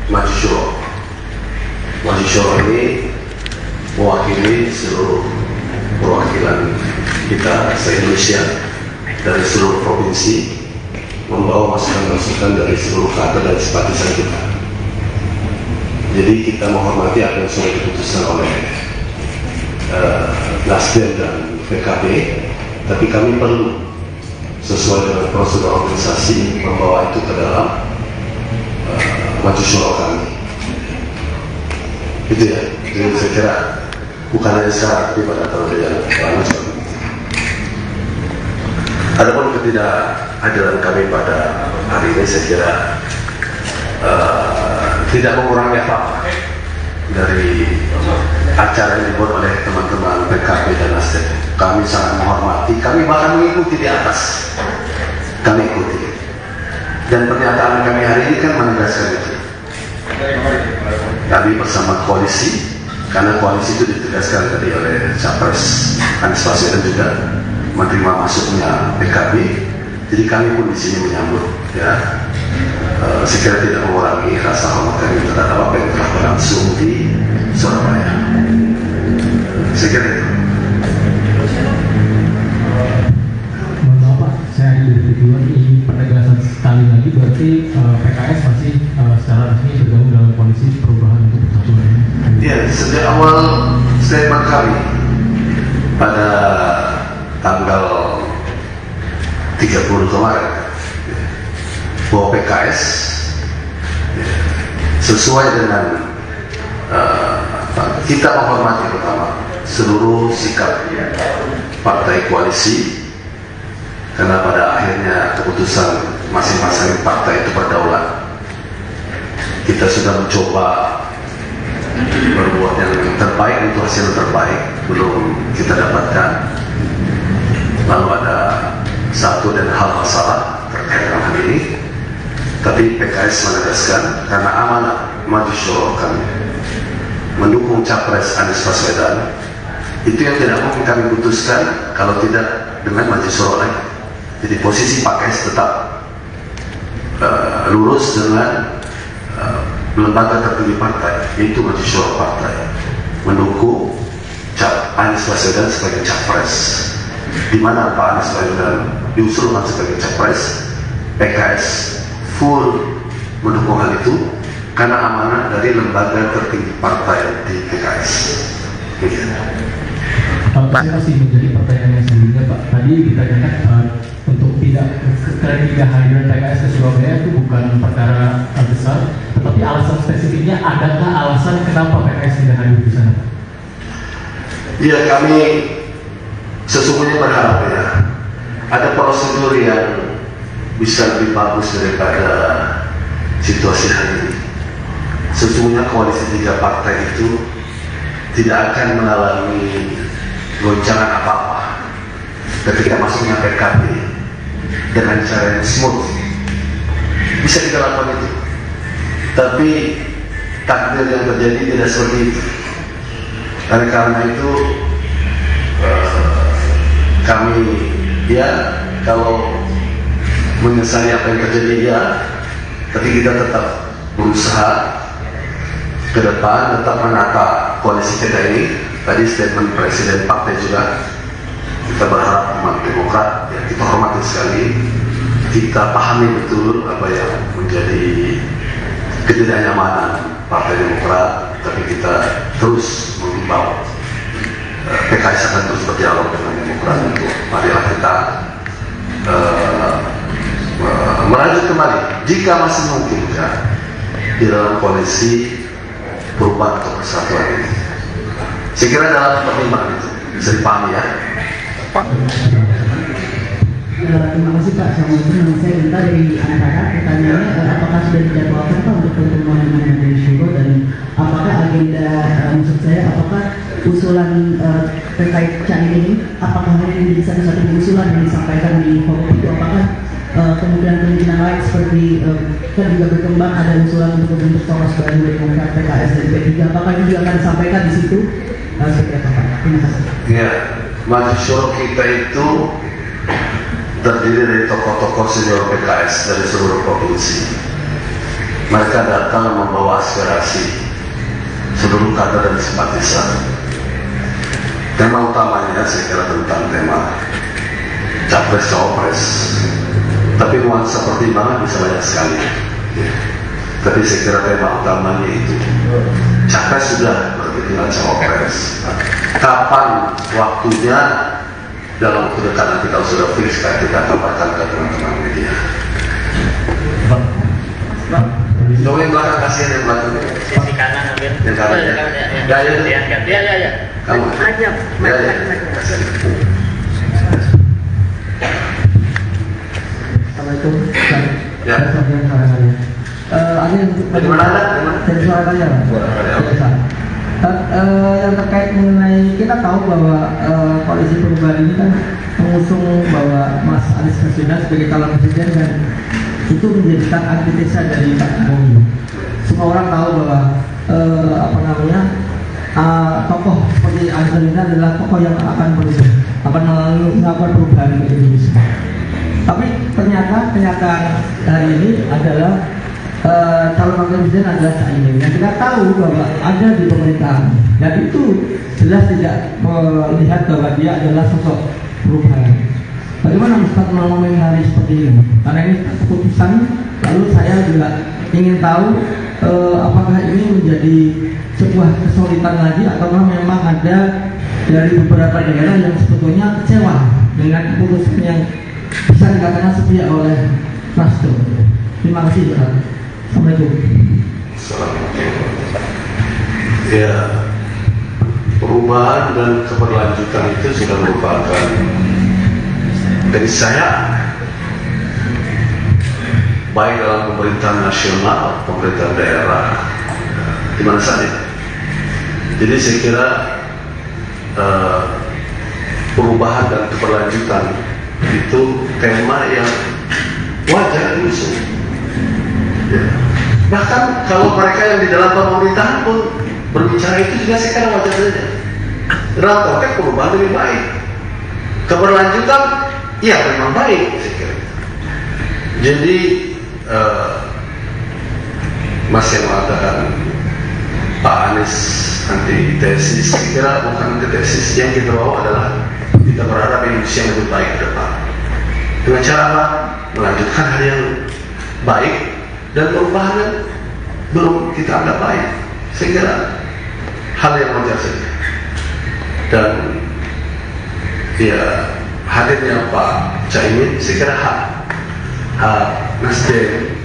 Majelis Syuro. Majelis Syuro ini mewakili seluruh perwakilan kita se-Indonesia dari seluruh provinsi, membawa masukan-masukan dari seluruh kader dan simpatisan kita. Jadi kita menghormati apa yang sudah diputuskan oleh Nasdem dan PKB, tapi kami perlu sesuai dengan prosedur organisasi membawa itu ke dalam Majelis Syuro kami. Itu ya, jadi saya kira bukan hanya sekarang, tapi pada tahun yang lalu juga. Adapun ketidakhadiran kami pada hari ini saya kira tidak mengurangi apa-apa dari acara yang dibuat oleh teman-teman PKB dan Nasdem. Kami sangat menghormati, kami bahkan mengikuti di atas, kami ikuti. Dan pernyataan kami hari ini kan menegaskan itu. Kami bersama koalisi, karena koalisi itu ditegaskan tadi oleh Capres Anies Baswedan juga menerima masuknya PKB, jadi kami pun di sini menyambut ya. Saya kira tidak mengurangi rasa hormat kami terhadap apa yang telah berlangsung di Surabaya. Saya kira itu. Mohon maaf Pak, saya dari duluan ingin penegasan sekali lagi, berarti PKS masih secara resmi bergabung dalam koalisi perubahan untuk persatuan ini. Ya, sejak awal statement kami pada tanggal 30 kemarin bahwa PKS sesuai dengan kita menghormati pertama seluruh sikap partai koalisi, karena pada akhirnya keputusan masing-masing partai itu berdaulat. Kita sudah mencoba berbuat yang terbaik untuk hasil terbaik, belum kita dapatkan. Lalu ada satu dan hal masalah terkait dengan hal ini, tapi PKS menegaskan karena amanat maju syuro kami mendukung capres Anies Baswedan, itu yang tidak mungkin kami putuskan kalau tidak dengan maju syuro lagi. Jadi posisi PKS tetap lurus dengan lembaga tertinggi partai, yaitu maju syuro partai, mendukung Anies Baswedan sebagai capres. Di mana Pak Anies Baswedan diusulkan sebagai capres, PKS full mendukung hal itu karena amanah dari lembaga tertinggi partai di PKS. Pak, saya masih menjadi pertanyaan yang sebelumnya, Pak. Tadi ditanyakan untuk tidak kehadiran PKS ke Surabaya itu bukan perkara besar, tetapi alasan spesifiknya, adakah alasan kenapa PKS tidak hadir di sana, Pak? Iya, kami sesungguhnya berharap ya ada prosedur yang bisa lebih bagus daripada situasi hari ini. Sesungguhnya koalisi 3 partai itu tidak akan mengalami goncangan apa-apa ketika masuknya PKB dengan cara yang smooth. Bisa kita lakukan itu, tapi takdir yang terjadi tidak seperti itu. Karena itu kami ya kalau menyesali apa yang terjadi ya, tapi kita tetap berusaha ke depan, tetap menata koalisi kita ini. Tadi statement Presiden Partai juga, kita berharap umat Demokrat, ya kita hormati sekali, kita pahami betul apa yang menjadi ketidaknyamanan Partai Demokrat, tapi kita terus mengimbau PKS akan terus berdialog dengan Demokrat untuk marilah kita melanjut kembali jika masih mungkin ya di dalam koalisi perubahan atau persatuan ini. Saya kira dalam pertimbangan itu bisa dipahami ya, Pak. Terima kasih Pak. Assalamualaikum. Saya minta dari anak-anak pertanyaannya, apakah sudah dijadwalkan Pak untuk pertemuan dengan dari syuro, dan apakah agenda maksud saya apakah usulan terkait Caimin ini apakah hanya menjadi satu-satu usulan yang disampaikan di forum itu, apakah kemungkinan lain seperti kan juga berkembang ada usulan untuk membentuk poros baru dengan PKS dan P3, apakah itu juga akan disampaikan di situ? Seperti apa Pak? Terima kasih. Ya, maju syuro kita itu terdiri dari tokoh-tokoh senior PKS dari seluruh provinsi. Mereka datang membawa aspirasi seluruh kader dan simpatisan. Tema utamanya saya kira tentang tema capres cawapres, tapi nuansa pertimbangan bisa banyak sekali. Tapi saya kira tema utamanya itu capres sudah, berarti tinggal cawapres. Kapan waktunya? Dalam waktu dekat nanti kalau sudah fix kita kabarkan ke teman-teman media. Coba yang belakang kasih yang belakang. Sisi kanan ambil. Yang kanan ya. Ya. Kamu. Ya. Assalamualaikum. Ya. Ada yang dari mana ada? Dari suaranya. Yang terkait mengenai, kita tahu bahwa koalisi perubahan ini kan mengusung bahwa Mas Anies Baswedan sebagai calon presiden, dan itu menjadikan antitesa dari Pak Jokowi. Semua orang tahu bahwa tokoh seperti Anies adalah tokoh yang akan melakukan perubahan di Indonesia. Tapi ternyata kenyataan hari ini adalah calon wakil presiden adalah Caimin, yang kita tahu bahwa ada di pemerintahan, dan itu jelas tidak melihat bahwa dia adalah sosok perubahan. Bagaimana Ustaz mengomentari seperti ini? Karena ini keputusan, lalu saya juga ingin tahu apakah ini menjadi sebuah kesulitan lagi, atau memang ada dari beberapa daerah yang sebetulnya kecewa dengan keputusan yang bisa dikatakan sepihak oleh Nasdem. Terima kasih Pak. Assalamualaikum. Ya, perubahan dan keberlanjutan itu sudah merupakan keniscayaan baik dalam pemerintahan nasional, pemerintahan daerah, di mana saja. Jadi saya kira perubahan dan keberlanjutan itu tema yang wajar diusung. Ya. Bahkan kalau mereka yang di dalam pemerintahan pun berbicara itu juga saya kira wajar saja. Dalam konteks perubahan lebih baik, keberlanjutan ya memang baik saya kira. Jadi Mas yang mengatakan Pak Anies antitesis, saya kira bukan antitesis. Yang kita bawa adalah kita berharap Indonesia yang lebih baik ke depan. Dengan cara apa? Melanjutkan hal yang baik dan perubahan yang belum kita anggap baik. Saya kira hal yang wajar saja. Dan ya hadirnya Pak Caimin, saya kira hak Nasdem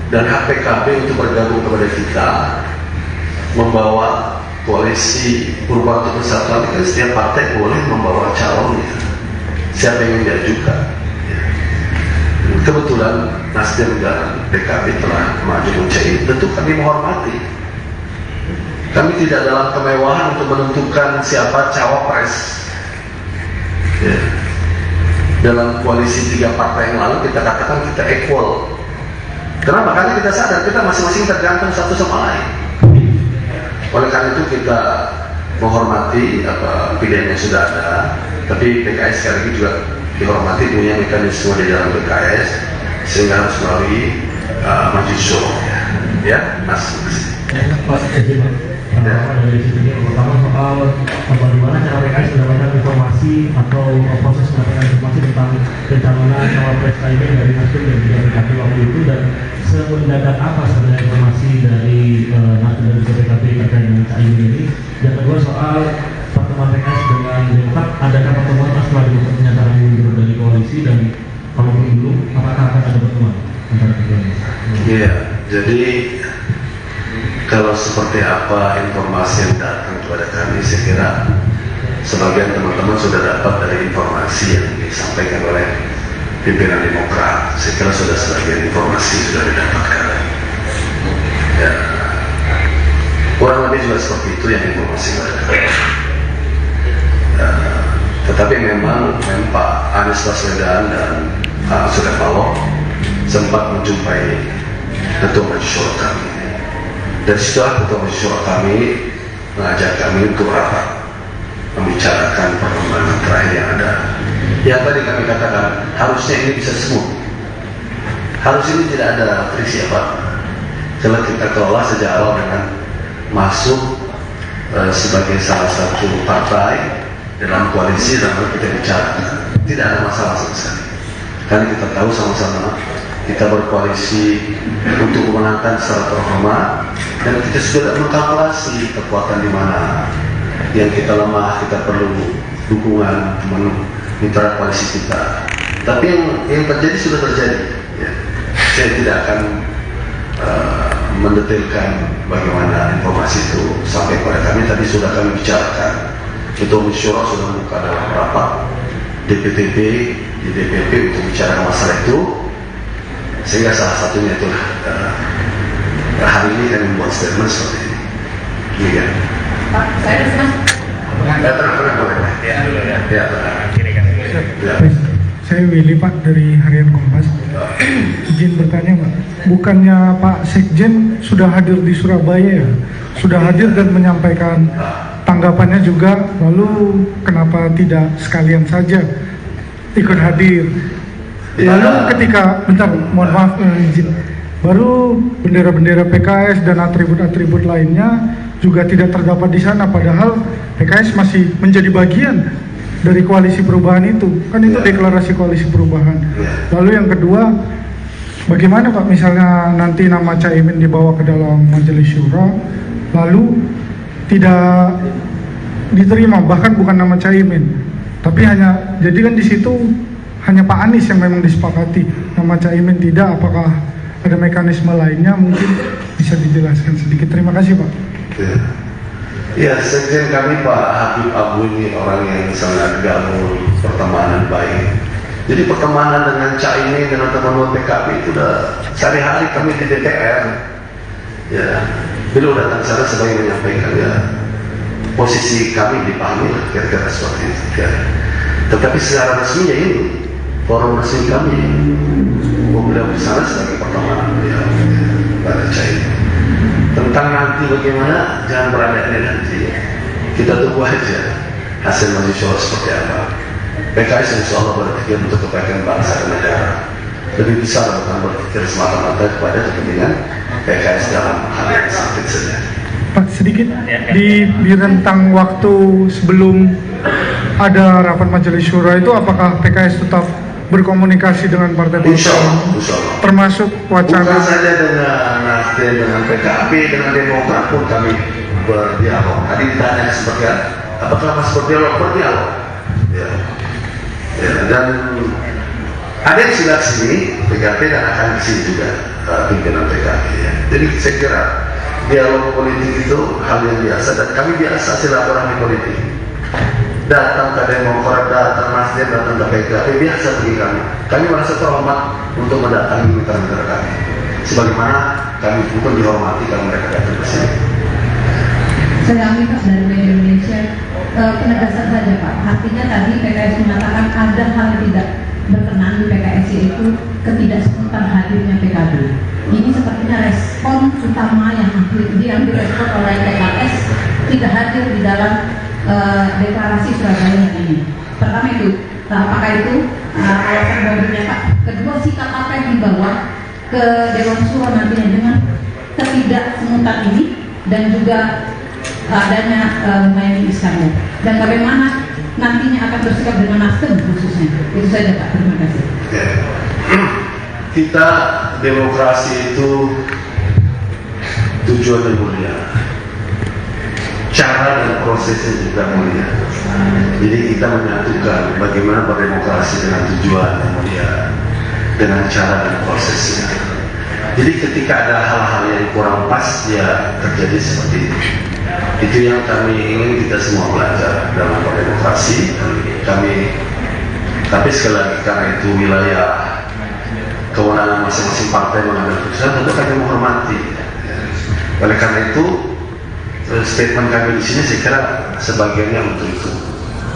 dan hak PKB untuk bergabung kepada kita membawa koalisi Perubahan untuk Persatuan. Kan setiap partai boleh membawa calonnya, siapa yang diajukan. Kebetulan Nasdem dan PKB telah maju mencari, tentu kami menghormati. Kami tidak dalam kemewahan untuk menentukan siapa cawapres. Ya. Dalam koalisi 3 partai yang lalu kita katakan kita equal. Kenapa? Karena kita sadar kita masing-masing tergantung satu sama lain. Oleh karena itu kita menghormati apa pilihan yang sudah ada, tapi PKS sekali lagi juga dihormati punya mekanisme di dalam PKS sehingga harus melalui maju syuro. Ya, Mas. Dari sini pertama soal bagaimana cara PKS mendapatkan informasi atau proses mendapatkan informasi tentang pencalonan cawapres Caimin dari Nasdem dan juga PKB waktu itu, dan semendadak apa sebenarnya informasi dari Nasdem dan juga PKB terkait dengan Caimin ini. Yang kedua soal pertemuan PKS dengan Demokrat, adakah pertemuan setelah dibuat pernyataan mundur dari koalisi, dan kalaupun belum, apakah akan ada pertemuan antara keduanya? Iya, jadi kalau seperti apa informasi yang datang kepada kami, saya kira sebagian teman-teman sudah dapat dari informasi yang disampaikan oleh pimpinan Demokrat. Saya kira sudah sebagian informasi sudah didapatkan. Ya, kurang lebih juga seperti itu yang informasi kepada kami. Tetapi memang Pak Anies Baswedan dan Surya Paloh sempat menjumpai Ketua Majelis Syuro kami. Dan setelah Ketua Majelis Syuro kami mengajak kami untuk rapat membicarakan perkembangan terakhir yang ada. Yang tadi kami katakan harusnya ini bisa smooth. Harus ini tidak ada friksi apa. Kalau kita kelola sejak awal dengan masuk sebagai salah satu partai dalam koalisi dan kita bicarakan, tidak ada masalah sama sekali. Karena kita tahu sama-sama kita berkoalisi untuk memenangkan secara terhormat, dan kita sudah mengkalkulasi kekuatan di mana yang kita lemah, kita perlu dukungan mitra koalisi kita. Tapi yang terjadi sudah terjadi. Ya. Saya tidak akan mendetailkan bagaimana informasi itu sampai kepada kami. Tadi sudah kami bicarakan. Ketua Majelis Syuro sudah membuka dalam rapat DPTP di DPP untuk bicara masalah itu. Sehingga salah satunya itulah hari ini kami membuat statement seperti ini. Demikian. Pak, saya senang. Tenang boleh. Ya dulu ya. Ya tenang. Saya Willy Pak dari Harian Kompas. Izin bertanya Pak, bukannya Pak Sekjen sudah hadir di Surabaya ya? Sudah hadir dan menyampaikan tanggapannya juga, lalu kenapa tidak sekalian saja ikut hadir? Lalu ketika, bentar, mohon maaf izin, baru bendera-bendera PKS dan atribut-atribut lainnya juga tidak terdapat di sana, padahal PKS masih menjadi bagian dari koalisi perubahan itu, kan itu deklarasi koalisi perubahan. Lalu yang kedua, bagaimana Pak misalnya nanti nama Caimin dibawa ke dalam Majelis Syuro, lalu tidak diterima, bahkan bukan nama Caimin, tapi hanya jadi kan di situ hanya Pak Anies yang memang disepakati, nama Caimin tidak. Apakah ada mekanisme lainnya? Mungkin bisa dijelaskan sedikit. Terima kasih Pak. Ya, sekjen kami Pak Habib Abu ini orang yang sangat gabung pertemanan baik. Jadi pertemanan dengan Caimin, dengan teman-teman PKB itu udah sehari-hari kami di DPR. Ya, beliau datang sana sebagai menyampaikan ya posisi kami dipahami kira-kira seperti itu. Ya. Tetapi secara resmi ya ini forum resmi kami, beliau di sana sebagai pertemanan beliau pada Caimin. Tentang nanti bagaimana, jangan berandai nanti. Kita tunggu aja hasil majelis seperti apa. PKS insya Allah berpikir untuk kebaikan bangsa dan negara. Lebih besar bukan berpikir semata-mata kepada kepentingan PKS dalam hal yang sakit saja. Pak, sedikit di rentang waktu sebelum ada rapat majelis syuro itu, apakah PKS tetap berkomunikasi dengan partai-partai termasuk wacana? Bukan saja dengan Nasdem, dengan PKB, dengan Demokrat pun kami berdialog. Tadi ditanya seperti apakah masih berdialog? Ya. Ya, dan ada yang sudah sini PKB dan akan di sini juga pimpinan PKB. Ya. Jadi saya kira dialog politik itu hal yang biasa dan kami biasa silaturahmi politik. Datang ke Demokrat, datang Nasdem, datang ke PKB biasa bagi kami. Kami merasa terhormat untuk mendatangi mitra-mitra kami. Sebagaimana kami pun dihormati kalau mereka datang ke sini. Saya Ami Pak dari Media Indonesia. Penegasan saja Pak, artinya tadi PKS mengatakan ada hal yang tidak berkenan di PKS, yaitu ketidakserentak hadirnya PKB. Ini sepertinya respon utama yang diambil respon oleh PKS tidak hadir di dalam deklarasi Surabaya ini. Pertama itu, apakah itu alasan baginya Pak? Kedua, sikap apa yang dibawa ke Dewan Suro nantinya dengan ketidaksemutan ini dan juga adanya Muhaimin Iskandar, dan bagaimana nantinya akan bersikap dengan Nasdem khususnya. Itu saja Pak, terima kasih. Kita demokrasi itu tujuannya mulia, cara dan prosesnya juga mulia. Jadi kita menyatukan bagaimana berdemokrasi dengan tujuan yang mulia, dengan cara dan prosesnya. Jadi ketika ada hal-hal yang kurang pas, ya terjadi seperti itu. Itu yang kami ingin kita semua belajar dalam berdemokrasi. Tapi sekali lagi karena itu wilayah kewenangan masing-masing partai mengambil keputusan, tentu kami menghormati. Oleh karena itu statement kami di sini saya kira sebagiannya untuk itu.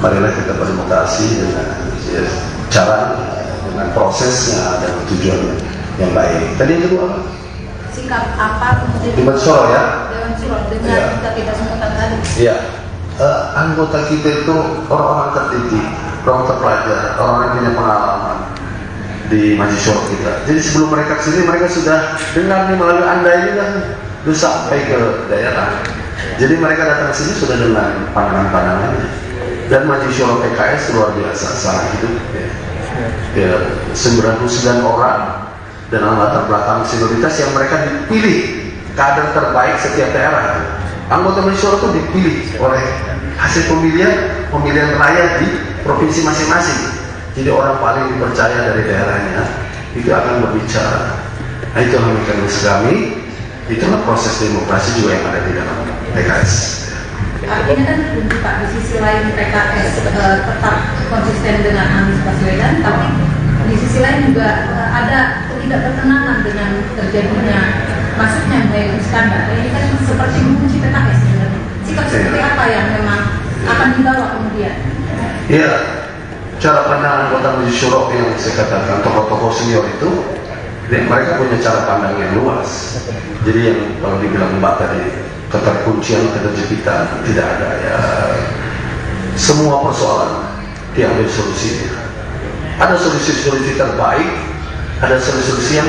Marilah kita berdemokrasi dengan cara, dengan prosesnya dan tujuannya yang baik. Tadi yang kedua apa? Sikap apa kemudian Dewan Suro ya? Dewan Suro dengan kita tidak semutan tadi. Iya, anggota kita itu orang-orang terdidik, orang terpelajar, orang yang punya pengalaman di majelis syuro kita. Jadi sebelum mereka kesini, mereka sudah dengar nih melalui Anda ini kan sudah sampai ke daerah. Jadi mereka datang ke sini sudah dengan pandangan-pandangannya. Dan majelis syuro PKS luar biasa sangat hidup. Ya, 99 orang dengan latar belakang senioritas yang mereka dipilih kader terbaik setiap daerah. Anggota majelis syuro itu dipilih oleh hasil pemilihan rakyat di provinsi masing-masing. Jadi orang paling dipercaya dari daerahnya itu akan berbicara. Nah, itulah mekanisme kami, itulah proses demokrasi juga yang ada di dalam PKS. Artinya kan untuk Pak, di sisi lain PKS tetap konsisten dengan Anies Baswedan, tapi di sisi lain juga ada ketidakperkenanan dengan terjadinya masuknya Muhaimin Iskandar. Ini kan seperti mengunci PKS sebenarnya. Sikap seperti apa yang memang akan dibawa kemudian? Ya, cara pandang anggota majelis syuro yang saya katakan tokoh-tokoh senior itu, mereka punya cara pandang yang luas. Jadi yang kalau dibilang Mbak tadi, keterkuncian, keterjepitan tidak ada ya. Semua persoalan diambil solusinya. Ada solusi-solusi terbaik, ada solusi yang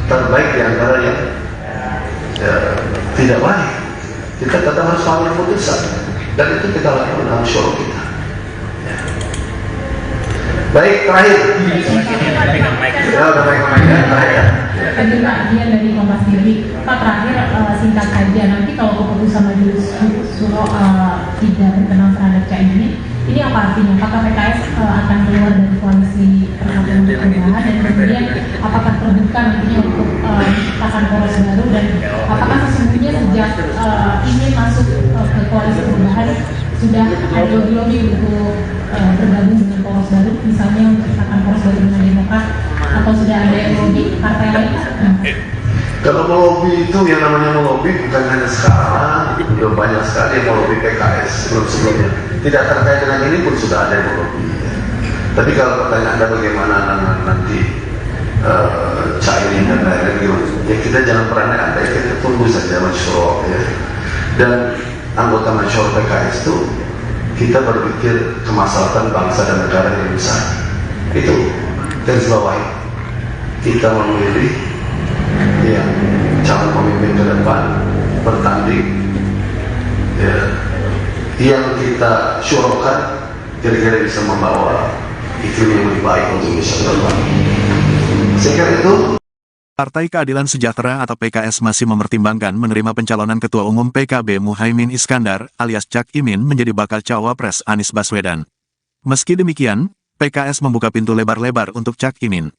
terbaik di antara yang tidak baik. Kita tetap harus mengambil keputusan, dan itu kita lakukan dalam syuro kita. Baik, terakhir. Ya, udah baik-baik. Tadi Pak Dian dari Kompas TV. Pak, terakhir singkat saja, nanti kalau keputusan majelis syuro tidak berkenan terhadap Caimin, ini apa artinya? Apakah PKS akan keluar dari koalisi Persatuan untuk Perubahan, dan kemudian apakah terbuka nantinya untuk menciptakan poros baru, dan apakah sesungguhnya sejak ingin masuk ke koalisi perubahan sudah ada lobby untuk bergabung dengan poros baru, misalnya menciptakan poros baru dengan Demokrat, atau sudah ada lobby partai lain? Kalau melobi itu yang namanya melobi bukan hanya sekarang, sudah banyak sekali yang melobi PKS sebelum-sebelumnya. Tidak terkait dengan ini pun sudah ada yang melobi. Tapi kalau pertanyaan Anda bagaimana nanti Caimin dan lain-lain, ya kita jangan pernah andai, kita tunggu saja masyarakat ya. Dan anggota masyarakat PKS itu kita berpikir kemaslahatan bangsa dan negara yang besar. Itu garis bawahi. Kita memilih yang calon pemimpin ke depan bertanding ya, yang kita syurokan kira-kira bisa membawa iklim yang lebih baik untuk Indonesia ke depan. Saya kira itu. Partai Keadilan Sejahtera atau PKS masih mempertimbangkan menerima pencalonan Ketua Umum PKB Muhaimin Iskandar alias Cak Imin menjadi bakal cawapres Anies Baswedan. Meski demikian, PKS membuka pintu lebar-lebar untuk Cak Imin.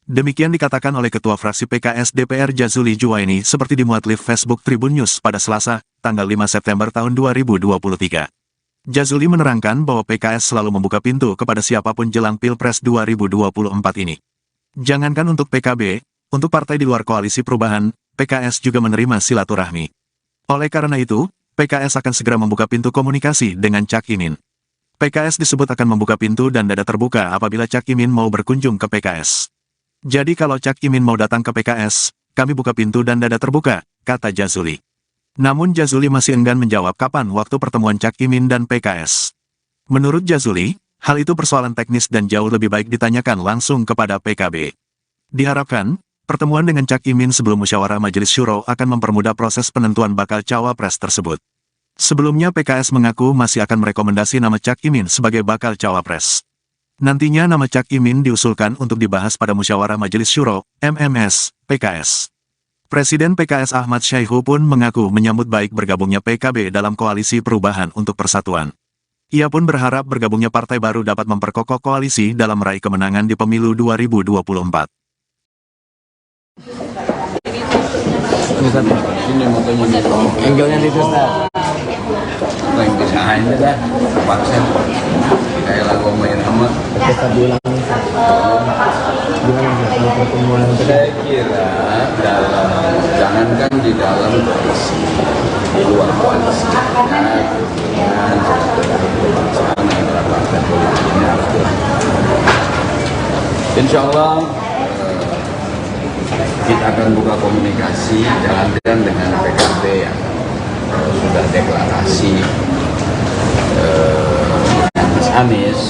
Demikian dikatakan oleh Ketua Fraksi PKS DPR Jazuli Juwaini seperti dimuat live Facebook Tribun News pada Selasa, tanggal 5 September tahun 2023. Jazuli menerangkan bahwa PKS selalu membuka pintu kepada siapapun jelang Pilpres 2024 ini. Jangankan untuk PKB, untuk partai di luar koalisi perubahan, PKS juga menerima silaturahmi. Oleh karena itu, PKS akan segera membuka pintu komunikasi dengan Cak Imin. PKS disebut akan membuka pintu dan dada terbuka apabila Cak Imin mau berkunjung ke PKS. Jadi kalau Cak Imin mau datang ke PKS, kami buka pintu dan dada terbuka, kata Jazuli. Namun Jazuli masih enggan menjawab kapan waktu pertemuan Cak Imin dan PKS. Menurut Jazuli, hal itu persoalan teknis dan jauh lebih baik ditanyakan langsung kepada PKB. Diharapkan, pertemuan dengan Cak Imin sebelum musyawarah Majelis Syuro akan mempermudah proses penentuan bakal cawapres tersebut. Sebelumnya PKS mengaku masih akan merekomendasi nama Cak Imin sebagai bakal cawapres. Nantinya nama Cak Imin diusulkan untuk dibahas pada musyawarah Majelis Syuro, MMS, PKS. Presiden PKS Ahmad Syaihu pun mengaku menyambut baik bergabungnya PKB dalam koalisi perubahan untuk persatuan. Ia pun berharap bergabungnya partai baru dapat memperkokoh koalisi dalam meraih kemenangan di pemilu 2024. Ini motonya Angle-nya itu Ustaz. yang bisa aja dah, paksa kayak lagu main amat. Kita bilang gimana kalau pertemuan Saya kira jangankan di dalam koalisi, di luar koalisi, partai politik ini harus Insya Allah kita akan buka komunikasi jalan-jalan dengan PKB yang sudah deklarasi Mas Anies,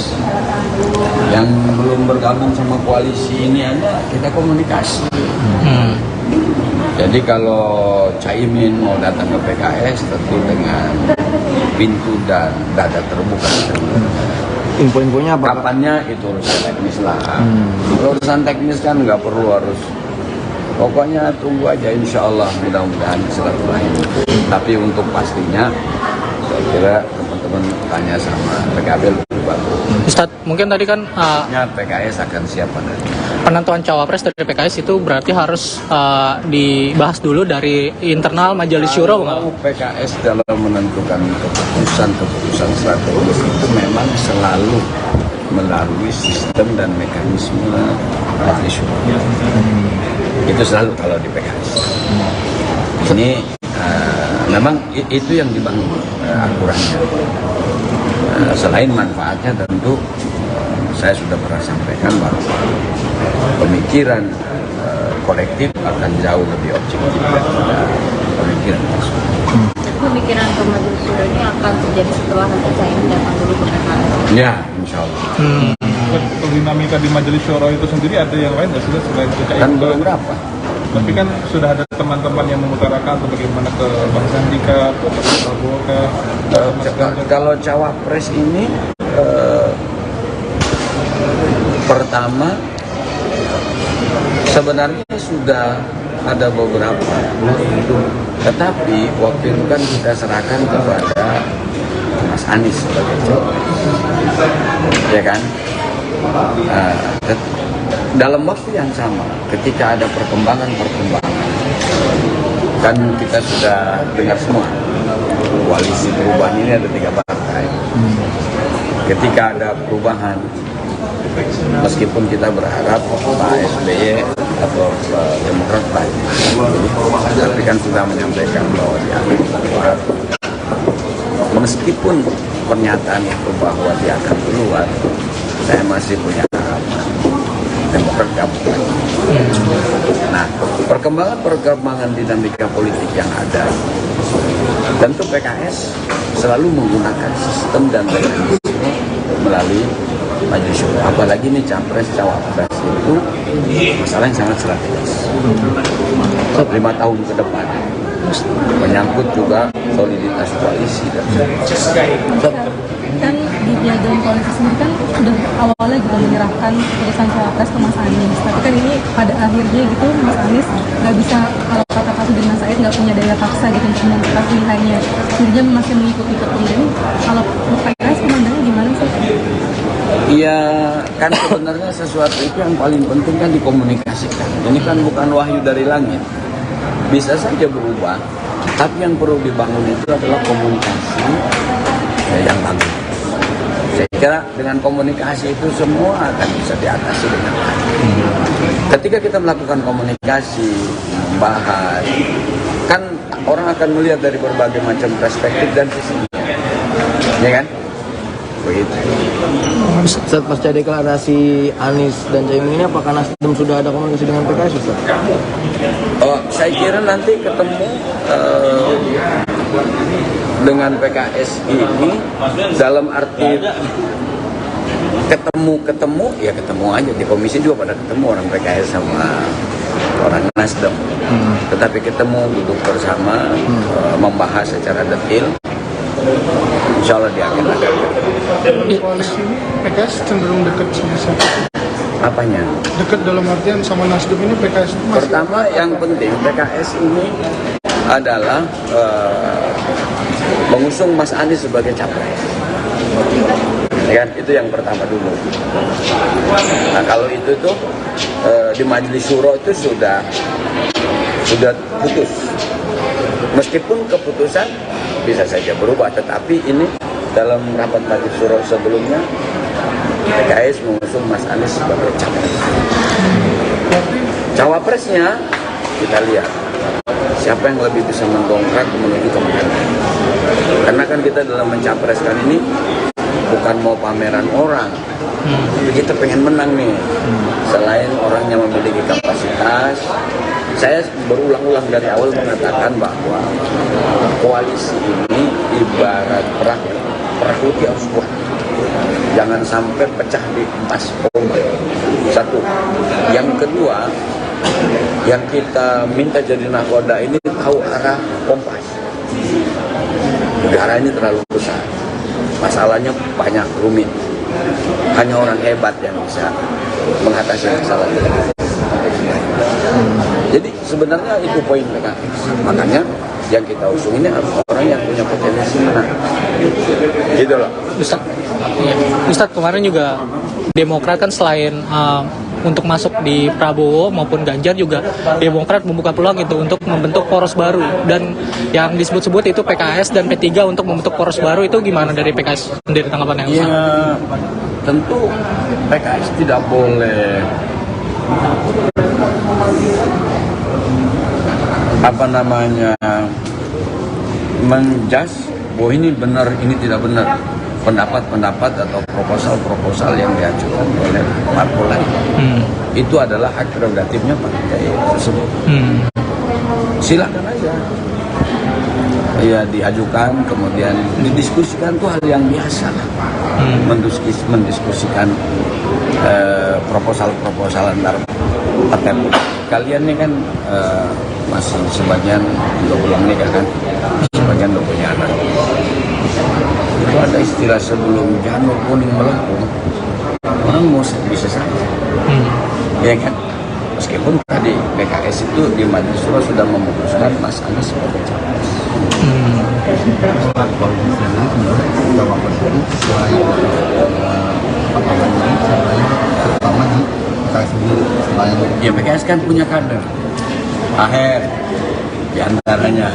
yang belum bergabung sama koalisi ini aja kita komunikasi. Jadi kalau Caimin mau datang ke PKS tentu dengan pintu dan dada terbuka. Info-infonya apa? Kapannya itu urusan teknis lah. Urusan teknis kan nggak perlu harus. Pokoknya tunggu aja, insya Allah mudah-mudahan silaturahim. Tapi untuk pastinya, saya kira teman-teman tanya sama PKB lebih bagus. Ustadz, mungkin tadi kan PKS akan siap pada penentuan cawapres dari PKS itu berarti harus dibahas dulu dari internal Majelis Syuro. Kalau PKS dalam menentukan keputusan strategis itu memang selalu melalui sistem dan mekanisme Majelis Syuro. Itu selalu kalau di PKS. Ini memang itu yang dibangun aturannya. Selain manfaatnya tentu saya sudah pernah sampaikan bahwa pemikiran kolektif akan jauh lebih objektif daripada pemikiran personal. Pemikiran ke Majelis Syuro ini akan terjadi setelah nanti Caimin datang dulu ke PKS. Ya, insya Allah. Dinamika di Majelis Syuro itu sendiri ada yang lain nggak sudah selain ke Caimin? Kan belum berapa. Tapi kan sudah ada teman-teman yang mengutarakan bagaimana ke Bang Sandika, ke Prabowo, kalau cawapres ini pertama sebenarnya sudah ada beberapa, tetapi waktu itu kan kita serahkan kepada Mas Anies sebagai cawapres, ya kan? Dalam waktu yang sama, ketika ada perkembangan, kan kita sudah dengar semua, koalisi perubahan ini ada 3 partai. Ketika ada perubahan, meskipun kita berharap Pak SBY atau Demokrat baik, tapi kan sudah menyampaikan bahwa dia akan keluar. Meskipun pernyataan itu bahwa dia akan keluar, saya masih punya harapan Demokrat gabung lagi. Nah, perkembangan dinamika politik yang ada, tentu PKS selalu menggunakan sistem dan mekanisme melalui majelis syuro. Apalagi ini capres cawapres itu masalah yang sangat strategis. 5 tahun ke depan menyangkut juga soliditas koalisi dan kan di piagam koalisi sendiri kan sudah awalnya juga menyerahkan keputusan cawapres ke Mas Anies, tapi kan ini pada akhirnya gitu Mas Anies nggak bisa, kalau kata Pak Sudirman Said, nggak punya daya paksa gitu untuk menentukan pilihannya, jadinya masih mengikuti ketum. Ini kalau PKS memandangnya gimana sih? Iya, kan sebenarnya sesuatu itu yang paling penting kan dikomunikasikan. Ini kan bukan wahyu dari langit, bisa saja berubah, tapi yang perlu dibangun itu adalah komunikasi yang bagus. Saya kira dengan komunikasi itu semua akan bisa diatasi dengan baik. Ketika kita melakukan komunikasi, membahas, kan orang akan melihat dari berbagai macam perspektif dan sisi, ya kan? Begitu. Saat pasca deklarasi Anies dan Caimin ini, apakah Nasdem sudah ada komunikasi dengan PKS, Ustaz? Oh, saya kira nanti ketemu dengan PKS ini dalam arti ketemu ya ketemu aja di komisi juga pada ketemu orang PKS sama orang Nasdem, tetapi ketemu duduk bersama membahas secara detail, insya Allah dia akan ada. Koalisi ini PKS cenderung dekat sama siapa? Apanya? Dekat dalam artian sama Nasdem ini PKS itu masih... Pertama yang penting PKS ini adalah mengusung Mas Anies sebagai capres. Ya kan? Itu yang pertama dulu. Nah kalau itu tuh di majelis syuro itu sudah putus. Meskipun keputusan bisa saja berubah, tetapi ini dalam rapat majelis syuro sebelumnya PKS mengusung Mas Anies sebagai capres. Cawapresnya kita lihat siapa yang lebih bisa mendongkrak menuju kemenangan. Karena kan kita dalam mencapreskan ini bukan mau pameran orang, tapi kita pengen menang nih. Selain orangnya memiliki kapasitas, saya berulang-ulang dari awal mengatakan bahwa koalisi ini ibarat perahu harus kuat. Jangan sampai pecah di emas pompa. Satu. Yang kedua, yang kita minta jadi nakoda ini tahu arah kompas. Negara ini terlalu besar, masalahnya banyak, rumit. Hanya orang hebat yang bisa mengatasi masalah itu. Jadi sebenarnya itu poin PKS. Makanya yang kita usung ini harus orang yang punya potensi menang. Gitu loh. Ustadz, kemarin juga Demokrat kan selain untuk masuk di Prabowo maupun Ganjar juga Demokrat membuka peluang itu untuk membentuk poros baru, dan yang disebut-sebut itu PKS dan P3 untuk membentuk poros baru. Itu gimana dari PKS sendiri tanggapannya? Ya tentu PKS tidak boleh menjudge bahwa ini benar, ini tidak benar. Pendapat-pendapat atau proposal-proposal yang diajukan oleh parpol lain itu adalah hak prerogatifnya partai tersebut. Silakan aja ya diajukan, kemudian didiskusikan, itu hal yang biasa lah. Mendiskusikan proposal-proposal antar partai. Kalian ini kan masih sebagian juga belum nikah kan, sebagian udah punya anak. Itu ada istilah sebelum janur kuning melengkung, orang mau bisa saja, ya kan? Meskipun tadi PKS itu di majelis syuro sudah memutuskan Mas Anies sebagai capres. cawapres itu sesuai Pak Ahmad ini sebenarnya terutama di PKS sendiri. Selain ya PKS kan punya kader, Aher diantaranya,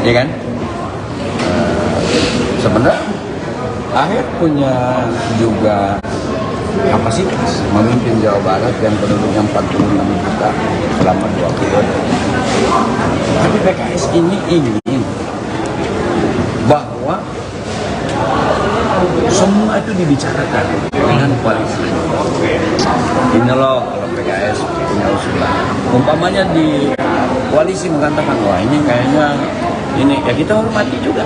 ya kan? Sebenarnya Aher punya juga kapasitas memimpin Jawa Barat yang penduduknya 46 juta selama 2 periode. Tapi PKS ini ingin bahwa semua itu dibicarakan dengan koalisi. Ini loh kalau PKS punya usulan. Umpamanya di koalisi mengatakan wah ini kayaknya ini ya kita hormati juga.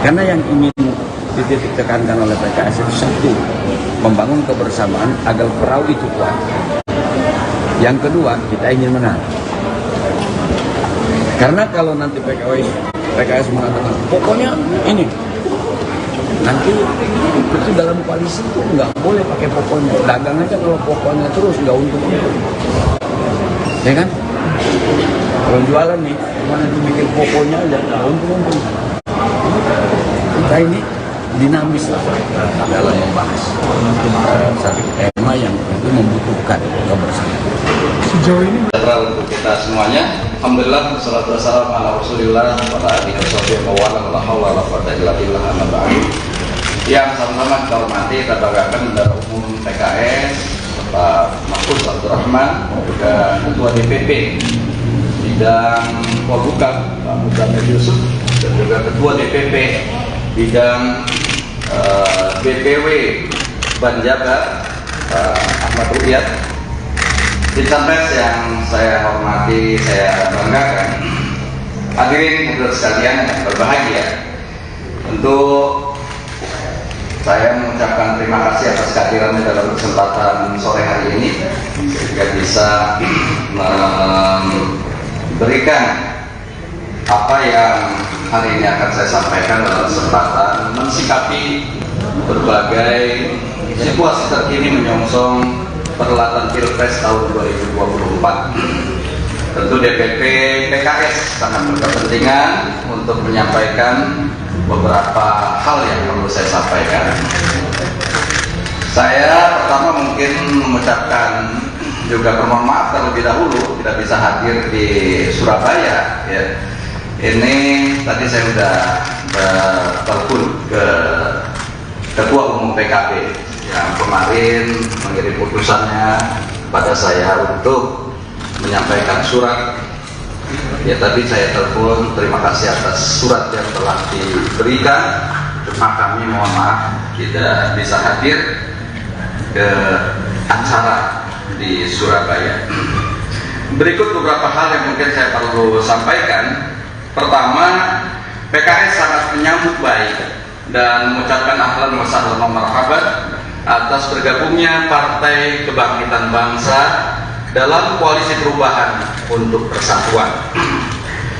Karena yang ingin dititik tekankan oleh PKS itu satu, membangun kebersamaan agar perahu itu kuat. Yang kedua, kita ingin menang. Karena kalau nanti PKS mengatakan pokoknya ini, nanti itu dalam koalisi itu nggak boleh pakai pokoknya. Dagang aja kalau pokoknya terus nggak untung-untung, ya kan? Kalau jualan nih, mana nanti bikin pokoknya aja nggak untung-untung. Kita ini dinamis lah dalam membahas satu tema yang itu membutuhkan kebersamaan. Sejauh ini untuk kita semuanya, alhamdulillah wassalatu wassalamu ala Rasulillah wa ala alihi washabbihi wa ala la haula wala quwwata illa billah amma ba'du. Yang sama-sama kita hormati kita banggakan Bendahara Umum PKS Pak Mahfuz Abdurrahman, juga Ketua DPP bidang Polhukam Pak Muzamil Yusuf, dan juga Ketua DPP bidang BPW Banjabar Ahmad Ruhyat. Insan-pers yang saya hormati, saya banggakan, hadirin hadirat sekalian yang berbahagia, untuk saya mengucapkan terima kasih atas kehadirannya dalam kesempatan sore hari ini, sehingga bisa memberikan apa yang hari ini akan saya sampaikan dalam kesempatan mensikapi berbagai situasi terkini menyongsong perhelatan Pilpres tahun 2024. Tentu DPP PKS sangat berkepentingan untuk menyampaikan beberapa hal yang perlu saya sampaikan. Saya pertama mungkin mengucapkan juga permohonan maaf terlebih dahulu tidak bisa hadir di Surabaya. Ya. Ini tadi saya sudah telepon ke Ketua Umum PKB yang kemarin mengirim putusannya pada saya untuk menyampaikan surat. Ya tadi saya telepon, terima kasih atas surat yang telah diberikan. Cuma kami mohon maaf tidak bisa hadir ke acara di Surabaya. Berikut beberapa hal yang mungkin saya perlu sampaikan. Pertama, PKS sangat menyambut baik dan mengucapkan ahlan wa sahlan wa marhaban atas bergabungnya Partai Kebangkitan Bangsa dalam koalisi perubahan untuk persatuan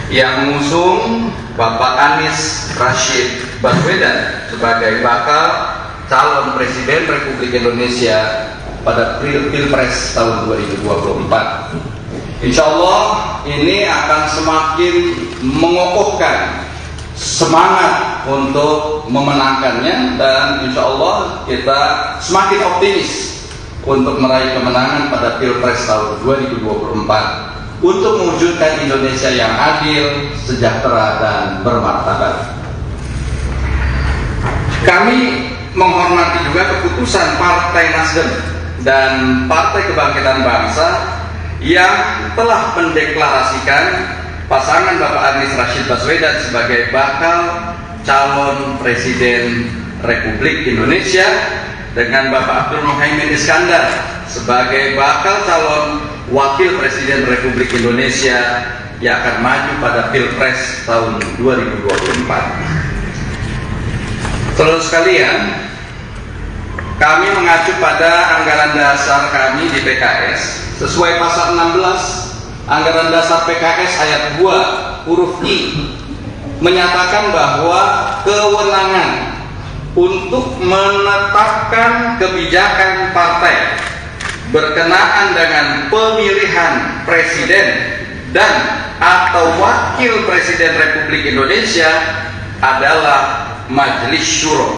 yang mengusung Bapak Anies Rashid Baswedan sebagai bakal calon Presiden Republik Indonesia pada Pilpres tahun 2024. Insya Allah ini akan semakin mengokohkan semangat untuk memenangkannya, dan insya Allah kita semakin optimis untuk meraih kemenangan pada Pilpres tahun 2024 untuk mewujudkan Indonesia yang adil, sejahtera, dan bermartabat. Kami menghormati juga keputusan Partai Nasdem dan Partai Kebangkitan Bangsa yang telah mendeklarasikan pasangan Bapak Anies Rashid Baswedan sebagai bakal calon Presiden Republik Indonesia dengan Bapak Abdul Muhaimin Iskandar sebagai bakal calon Wakil Presiden Republik Indonesia yang akan maju pada Pilpres tahun 2024. Saudara sekalian, kami mengacu pada anggaran dasar kami di PKS sesuai pasal 16 Anggaran Dasar PKS ayat 2 huruf I menyatakan bahwa kewenangan untuk menetapkan kebijakan partai berkenaan dengan pemilihan presiden dan atau wakil presiden Republik Indonesia adalah Majelis Syuro.